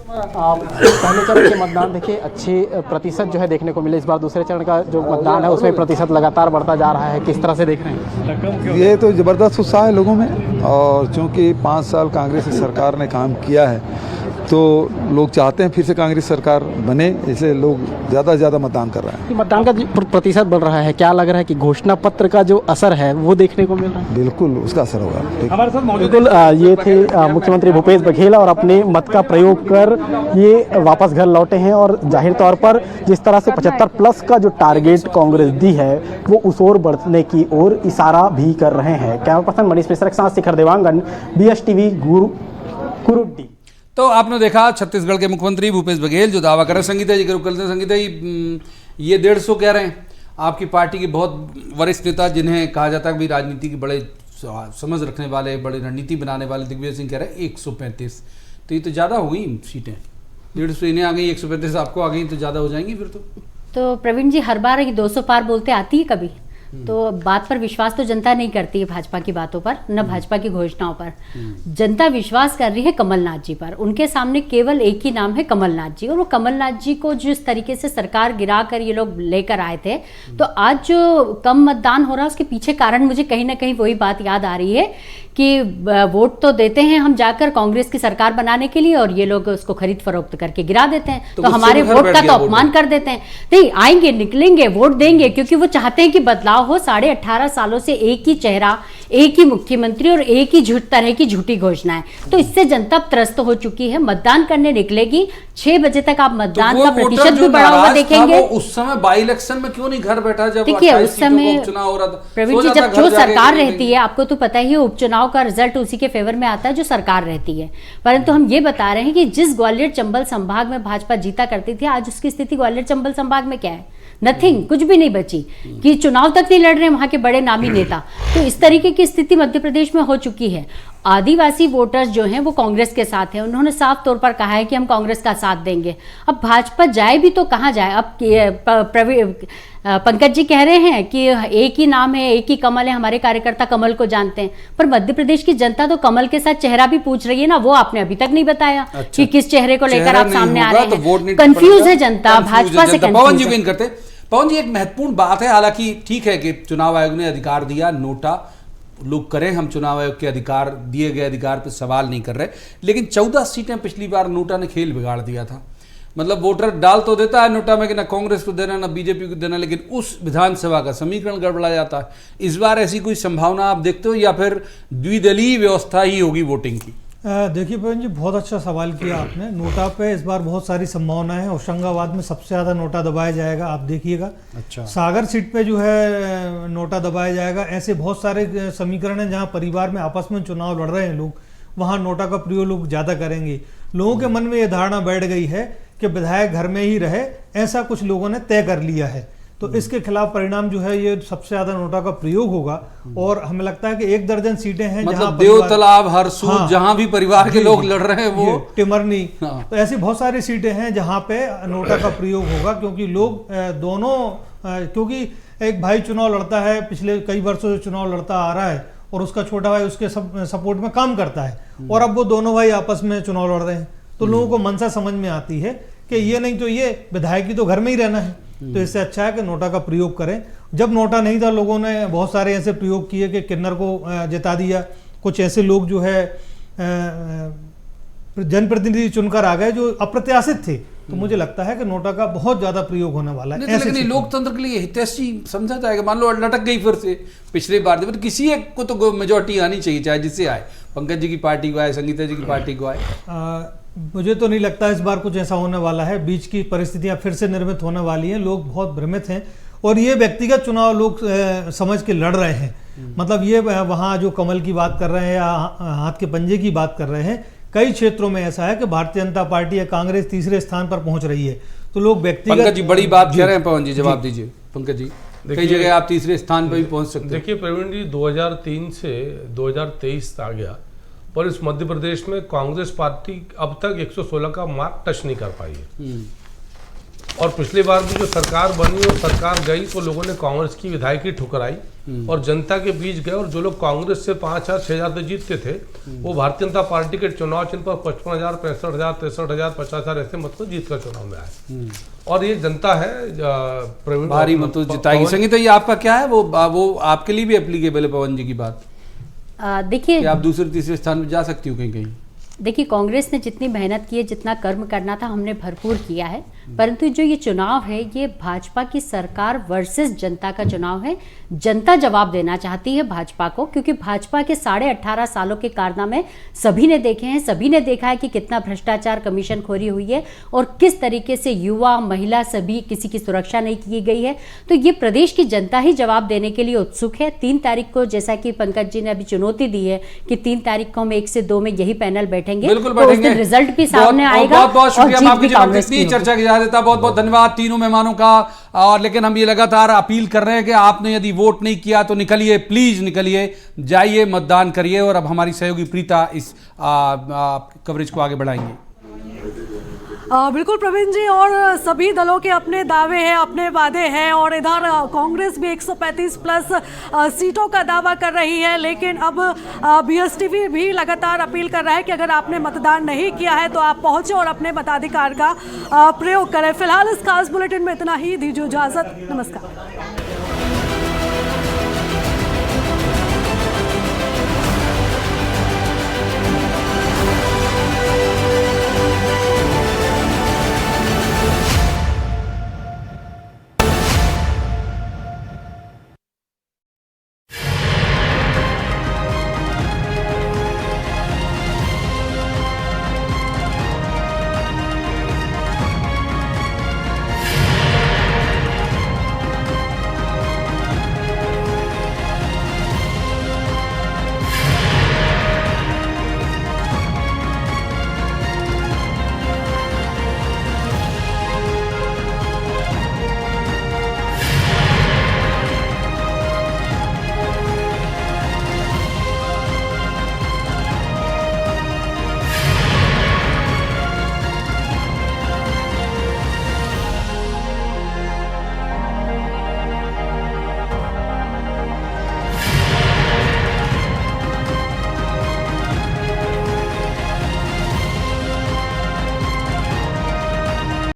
Speaker 18: पहले चरण के मतदान देखिए अच्छे प्रतिशत जो है देखने को मिले, इस बार दूसरे चरण का जो मतदान है उसमें प्रतिशत लगातार बढ़ता जा रहा है, किस तरह से देख रहे हैं?
Speaker 19: ये तो ज़बरदस्त उत्साह है लोगों में, और चूंकि 5 साल कांग्रेस की सरकार ने काम किया है तो लोग चाहते हैं फिर से कांग्रेस सरकार बने, इसलिए लोग ज़्यादा से ज़्यादा मतदान कर रहे हैं।
Speaker 18: मतदान का प्रतिशत बढ़ रहा है, क्या लग रहा है कि घोषणा पत्र का जो असर है वो देखने को मिल रहा है?
Speaker 19: बिल्कुल उसका असर होगा।
Speaker 18: बिल्कुल, ये थे मुख्यमंत्री भूपेश बघेल, और अपने मत का प्रयोग कर ये वापस घर लौटे हैं, और जाहिर तौर पर जिस तरह से 75+ का जो टारगेट कांग्रेस दी है वो उस ओर बढ़ने की ओर इशारा भी कर रहे हैं। कैमरा पर्सन मनीष मिश्रा के साथ शिखर देवांगन, BSTV कुरुड्डी।
Speaker 7: तो आपने देखा छत्तीसगढ़ के मुख्यमंत्री भूपेश बघेल जो दावा कर रहे हैं। संगीता जी के रुक करते हैं। संगीता जी, ये 150 कह रहे हैं, आपकी पार्टी के बहुत वरिष्ठ नेता जिन्हें कहा जाता है कि राजनीति के बड़े समझ रखने वाले, बड़े रणनीति बनाने वाले दिग्विजय सिंह कह रहे हैं 135, तो ये तो ज़्यादा हो गई सीटें। 150 इन्हें आ गई, 135 आपको आ गई, तो ज़्यादा हो जाएंगी फिर तो
Speaker 9: प्रवीण जी, हर बार 200 पार बोलते आती है कभी, तो बात पर विश्वास तो जनता नहीं करती है, भाजपा की बातों पर, न भाजपा की घोषणाओं पर। जनता विश्वास कर रही है कमलनाथ जी पर। उनके सामने केवल एक ही नाम है, कमलनाथ जी, और वो कमलनाथ जी को जिस तरीके से सरकार गिरा कर ये लोग लेकर आए थे, तो आज जो कम मतदान हो रहा है उसके पीछे कारण मुझे कहीं ना कहीं वही बात याद आ रही है कि वोट तो देते हैं हम जाकर कांग्रेस की सरकार बनाने के लिए, और ये लोग उसको खरीद फरोख्त करके गिरा देते हैं, तो हमारे वोट का तो अपमान कर देते हैं। नहीं, आएंगे, निकलेंगे, वोट देंगे, क्योंकि वो चाहते हैं कि बदलाव हो। 18.5 सालों से एक ही चेहरा, एक ही मुख्यमंत्री और एक ही तरह की झूठी घोषणाएं, तो इससे जनता त्रस्त हो चुकी है। मतदान करने निकलेगी, 6 बजे तक आप मतदान का प्रतिशत भी बढ़ा हुआ देखेंगे।
Speaker 7: उस समय बाई इलेक्शन में क्यों नहीं घर बैठा जब
Speaker 9: देखिए उस समय प्रवीण जी, जब जो सरकार रहती है, आपको तो पता ही है, उपचुनाव का रिजल्ट उसी के फेवर में आता है जो सरकार रहती है। परंतु हम ये बता रहे हैं कि जिस ग्वालियर चंबल संभाग में भाजपा जीता करती थी, आज उसकी स्थिति ग्वालियर चंबल संभाग में क्या है? नथिंग, कुछ भी नहीं बची, कि चुनाव तक नहीं लड़ रहे वहां के बड़े नामी नेता। तो इस तरीके की स्थिति मध्य प्रदेश में हो चुकी है। आदिवासी वोटर्स जो हैं वो कांग्रेस के साथ हैं, उन्होंने साफ तौर पर कहा है कि हम कांग्रेस का साथ देंगे। अब भाजपा जाए भी तो कहाँ जाए? अब पंकज जी कह रहे हैं कि एक ही नाम है, एक ही कमल है, हमारे कार्यकर्ता कमल को जानते हैं, पर मध्य प्रदेश की जनता तो कमल के साथ चेहरा भी पूछ रही है ना, वो आपने अभी तक नहीं बताया। अच्छा, कि किस चेहरे को लेकर आप सामने आ रहे हैं। कंफ्यूज है जनता, भाजपा से
Speaker 7: पवन जी को करते। पवन जी, एक महत्वपूर्ण बात है, हालांकि ठीक है कि चुनाव आयोग ने अधिकार दिया, नोटा लोग करें, हम चुनाव आयोग के अधिकार, दिए गए अधिकार पर सवाल नहीं कर रहे, लेकिन 14 सीटें पिछली बार नोटा ने खेल बिगाड़ दिया था। मतलब वोटर डाल तो देता है नोटा में कि ना कांग्रेस को देना ना बीजेपी को देना, लेकिन उस विधानसभा का समीकरण गड़बड़ा जाता है। इस बार ऐसी कोई संभावना आप देखते हो, या फिर द्विदलीय व्यवस्था ही होगी वोटिंग की?
Speaker 11: देखिए पवन जी, बहुत अच्छा सवाल किया आपने। नोटा पे इस बार बहुत सारी संभावना है। होशंगाबाद में सबसे ज़्यादा नोटा दबाया जाएगा, आप देखिएगा। अच्छा, सागर सीट पे जो है नोटा दबाया जाएगा। ऐसे बहुत सारे समीकरण हैं जहां परिवार में आपस में चुनाव लड़ रहे हैं लोग, वहां नोटा का प्रयोग लोग ज़्यादा करेंगे। लोगों के मन में ये धारणा बैठ गई है कि विधायक घर में ही रहे, ऐसा कुछ लोगों ने तय कर लिया है। तो इसके खिलाफ परिणाम जो है ये सबसे ज्यादा नोटा का प्रयोग होगा। और हमें लगता है कि 1 दर्जन सीटें हैं
Speaker 7: मतलब
Speaker 11: जहां
Speaker 7: देवतालाब, हरसूद, जहां भी परिवार के लोग लड़ रहे हैं वो
Speaker 11: टिमरनी, तो ऐसी बहुत सारी सीटें हैं जहां पे नोटा का प्रयोग होगा, क्योंकि लोग दोनों, क्योंकि एक भाई चुनाव लड़ता है, पिछले कई वर्षों से चुनाव लड़ता आ रहा है और उसका छोटा भाई उसके सपोर्ट में काम करता है, और अब वो दोनों भाई आपस में चुनाव लड़ रहे हैं, तो लोगों को मनसा समझ में आती है कि ये नहीं तो ये विधायक तो घर में ही रहना है, तो इससे अच्छा है कि नोटा का प्रयोग करें। जब नोटा नहीं था लोगों ने बहुत सारे ऐसे प्रयोग किए कि किन्नर को जिता दिया, कुछ ऐसे लोग जो है जनप्रतिनिधि चुनकर आ गए जो अप्रत्याशित थे, तो मुझे लगता है कि नोटा का बहुत ज्यादा प्रयोग होने वाला है।
Speaker 7: लेकिन लोकतंत्र के लिए हितैषी समझा जाएगा, मान लो लटक गई फिर से पिछले बार, तो किसी एक को तो मेजोरिटी आनी चाहिए, चाहे जिससे आए, पंकज जी की पार्टी को आए, संगीता जी की पार्टी को आए।
Speaker 11: मुझे तो नहीं लगता इस बार कुछ ऐसा होने वाला है। बीच की परिस्थितियां फिर से निर्मित होने वाली हैं, लोग बहुत भ्रमित हैं, और ये व्यक्तिगत चुनाव लोग समझ के लड़ रहे हैं। मतलब ये वहाँ जो कमल की बात कर रहे हैं या हाथ के पंजे की बात कर रहे हैं, कई क्षेत्रों में ऐसा है कि भारतीय जनता पार्टी या कांग्रेस तीसरे स्थान पर पहुंच रही है, तो लोग व्यक्तिगत।
Speaker 7: पंकज जी बड़ी बात कह रहे हैं, पवन जी जवाब दीजिए। पंकज जी, कई जगह आप तीसरे स्थान पर भी पहुंच सकते हैं।
Speaker 8: देखिए प्रवीण जी, 2003 से 2023 आ गया, पर इस मध्य प्रदेश में कांग्रेस पार्टी अब तक 116 का मार्क टच नहीं कर पाई है। और पिछली बार भी जो सरकार बनी और सरकार गई तो लोगों ने कांग्रेस की विधायकी ठुकराई और जनता के बीच गए, और जो लोग कांग्रेस से 5,000 6,000 से जीतते थे वो भारतीय जनता पार्टी के चुनाव चिन्ह पर 55,000 65,000 63,000 50,000 ऐसे मतों जीत कर चुनाव में आए। और ये जनता है
Speaker 7: भारी मतों जिताएगी। संगीता जी, आपका क्या है, वो आपके लिए भी एप्लीकेबल है पवन जी की बात?
Speaker 9: देखिए,
Speaker 7: आप दूसरे तीसरे स्थान पर जा सकती हो कहीं कहीं।
Speaker 9: देखिए, कांग्रेस ने जितनी मेहनत की है, जितना कर्म करना था हमने भरपूर किया है, परंतु जो ये चुनाव है ये भाजपा की सरकार वर्सेस जनता का चुनाव है। जनता जवाब देना चाहती है भाजपा को, क्योंकि भाजपा के 18.5 सालों के कारनामे सभी ने देखे हैं, सभी ने देखा है कि कितना भ्रष्टाचार, कमीशनखोरी हुई है और किस तरीके से युवा, महिला सभी किसी की सुरक्षा नहीं की गई है। तो ये प्रदेश की जनता ही जवाब देने के लिए उत्सुक है। 3 तारीख को, जैसा कि पंकज जी ने अभी चुनौती दी है कि 3 तारीख को हम 1 से 2 में यही पैनल बैठेंगे,
Speaker 7: बिल्कुल
Speaker 9: तो उस दिन रिजल्ट भी सामने आएगा।
Speaker 7: बहुत बहुत शुक्रिया,
Speaker 9: और जीत भी कांग्रेस की
Speaker 7: चर्चा की देता, बहुत बहुत धन्यवाद तीनों मेहमानों का। और लेकिन हम ये लगातार अपील कर रहे हैं कि आपने यदि वोट नहीं किया तो निकलिए, प्लीज निकलिए, जाइए, मतदान करिए। और अब हमारी सहयोगी प्रीता इस कवरेज को आगे बढ़ाएंगे।
Speaker 1: बिल्कुल प्रवीण जी, और सभी दलों के अपने दावे हैं, अपने वादे हैं, और इधर कांग्रेस भी 135 प्लस सीटों का दावा कर रही है। लेकिन अब बीएसटीवी भी लगातार अपील कर रहा है कि अगर आपने मतदान नहीं किया है तो आप पहुंचे और अपने मताधिकार का प्रयोग करें। फिलहाल इस खास बुलेटिन में इतना ही, दीजिए इजाजत, नमस्कार।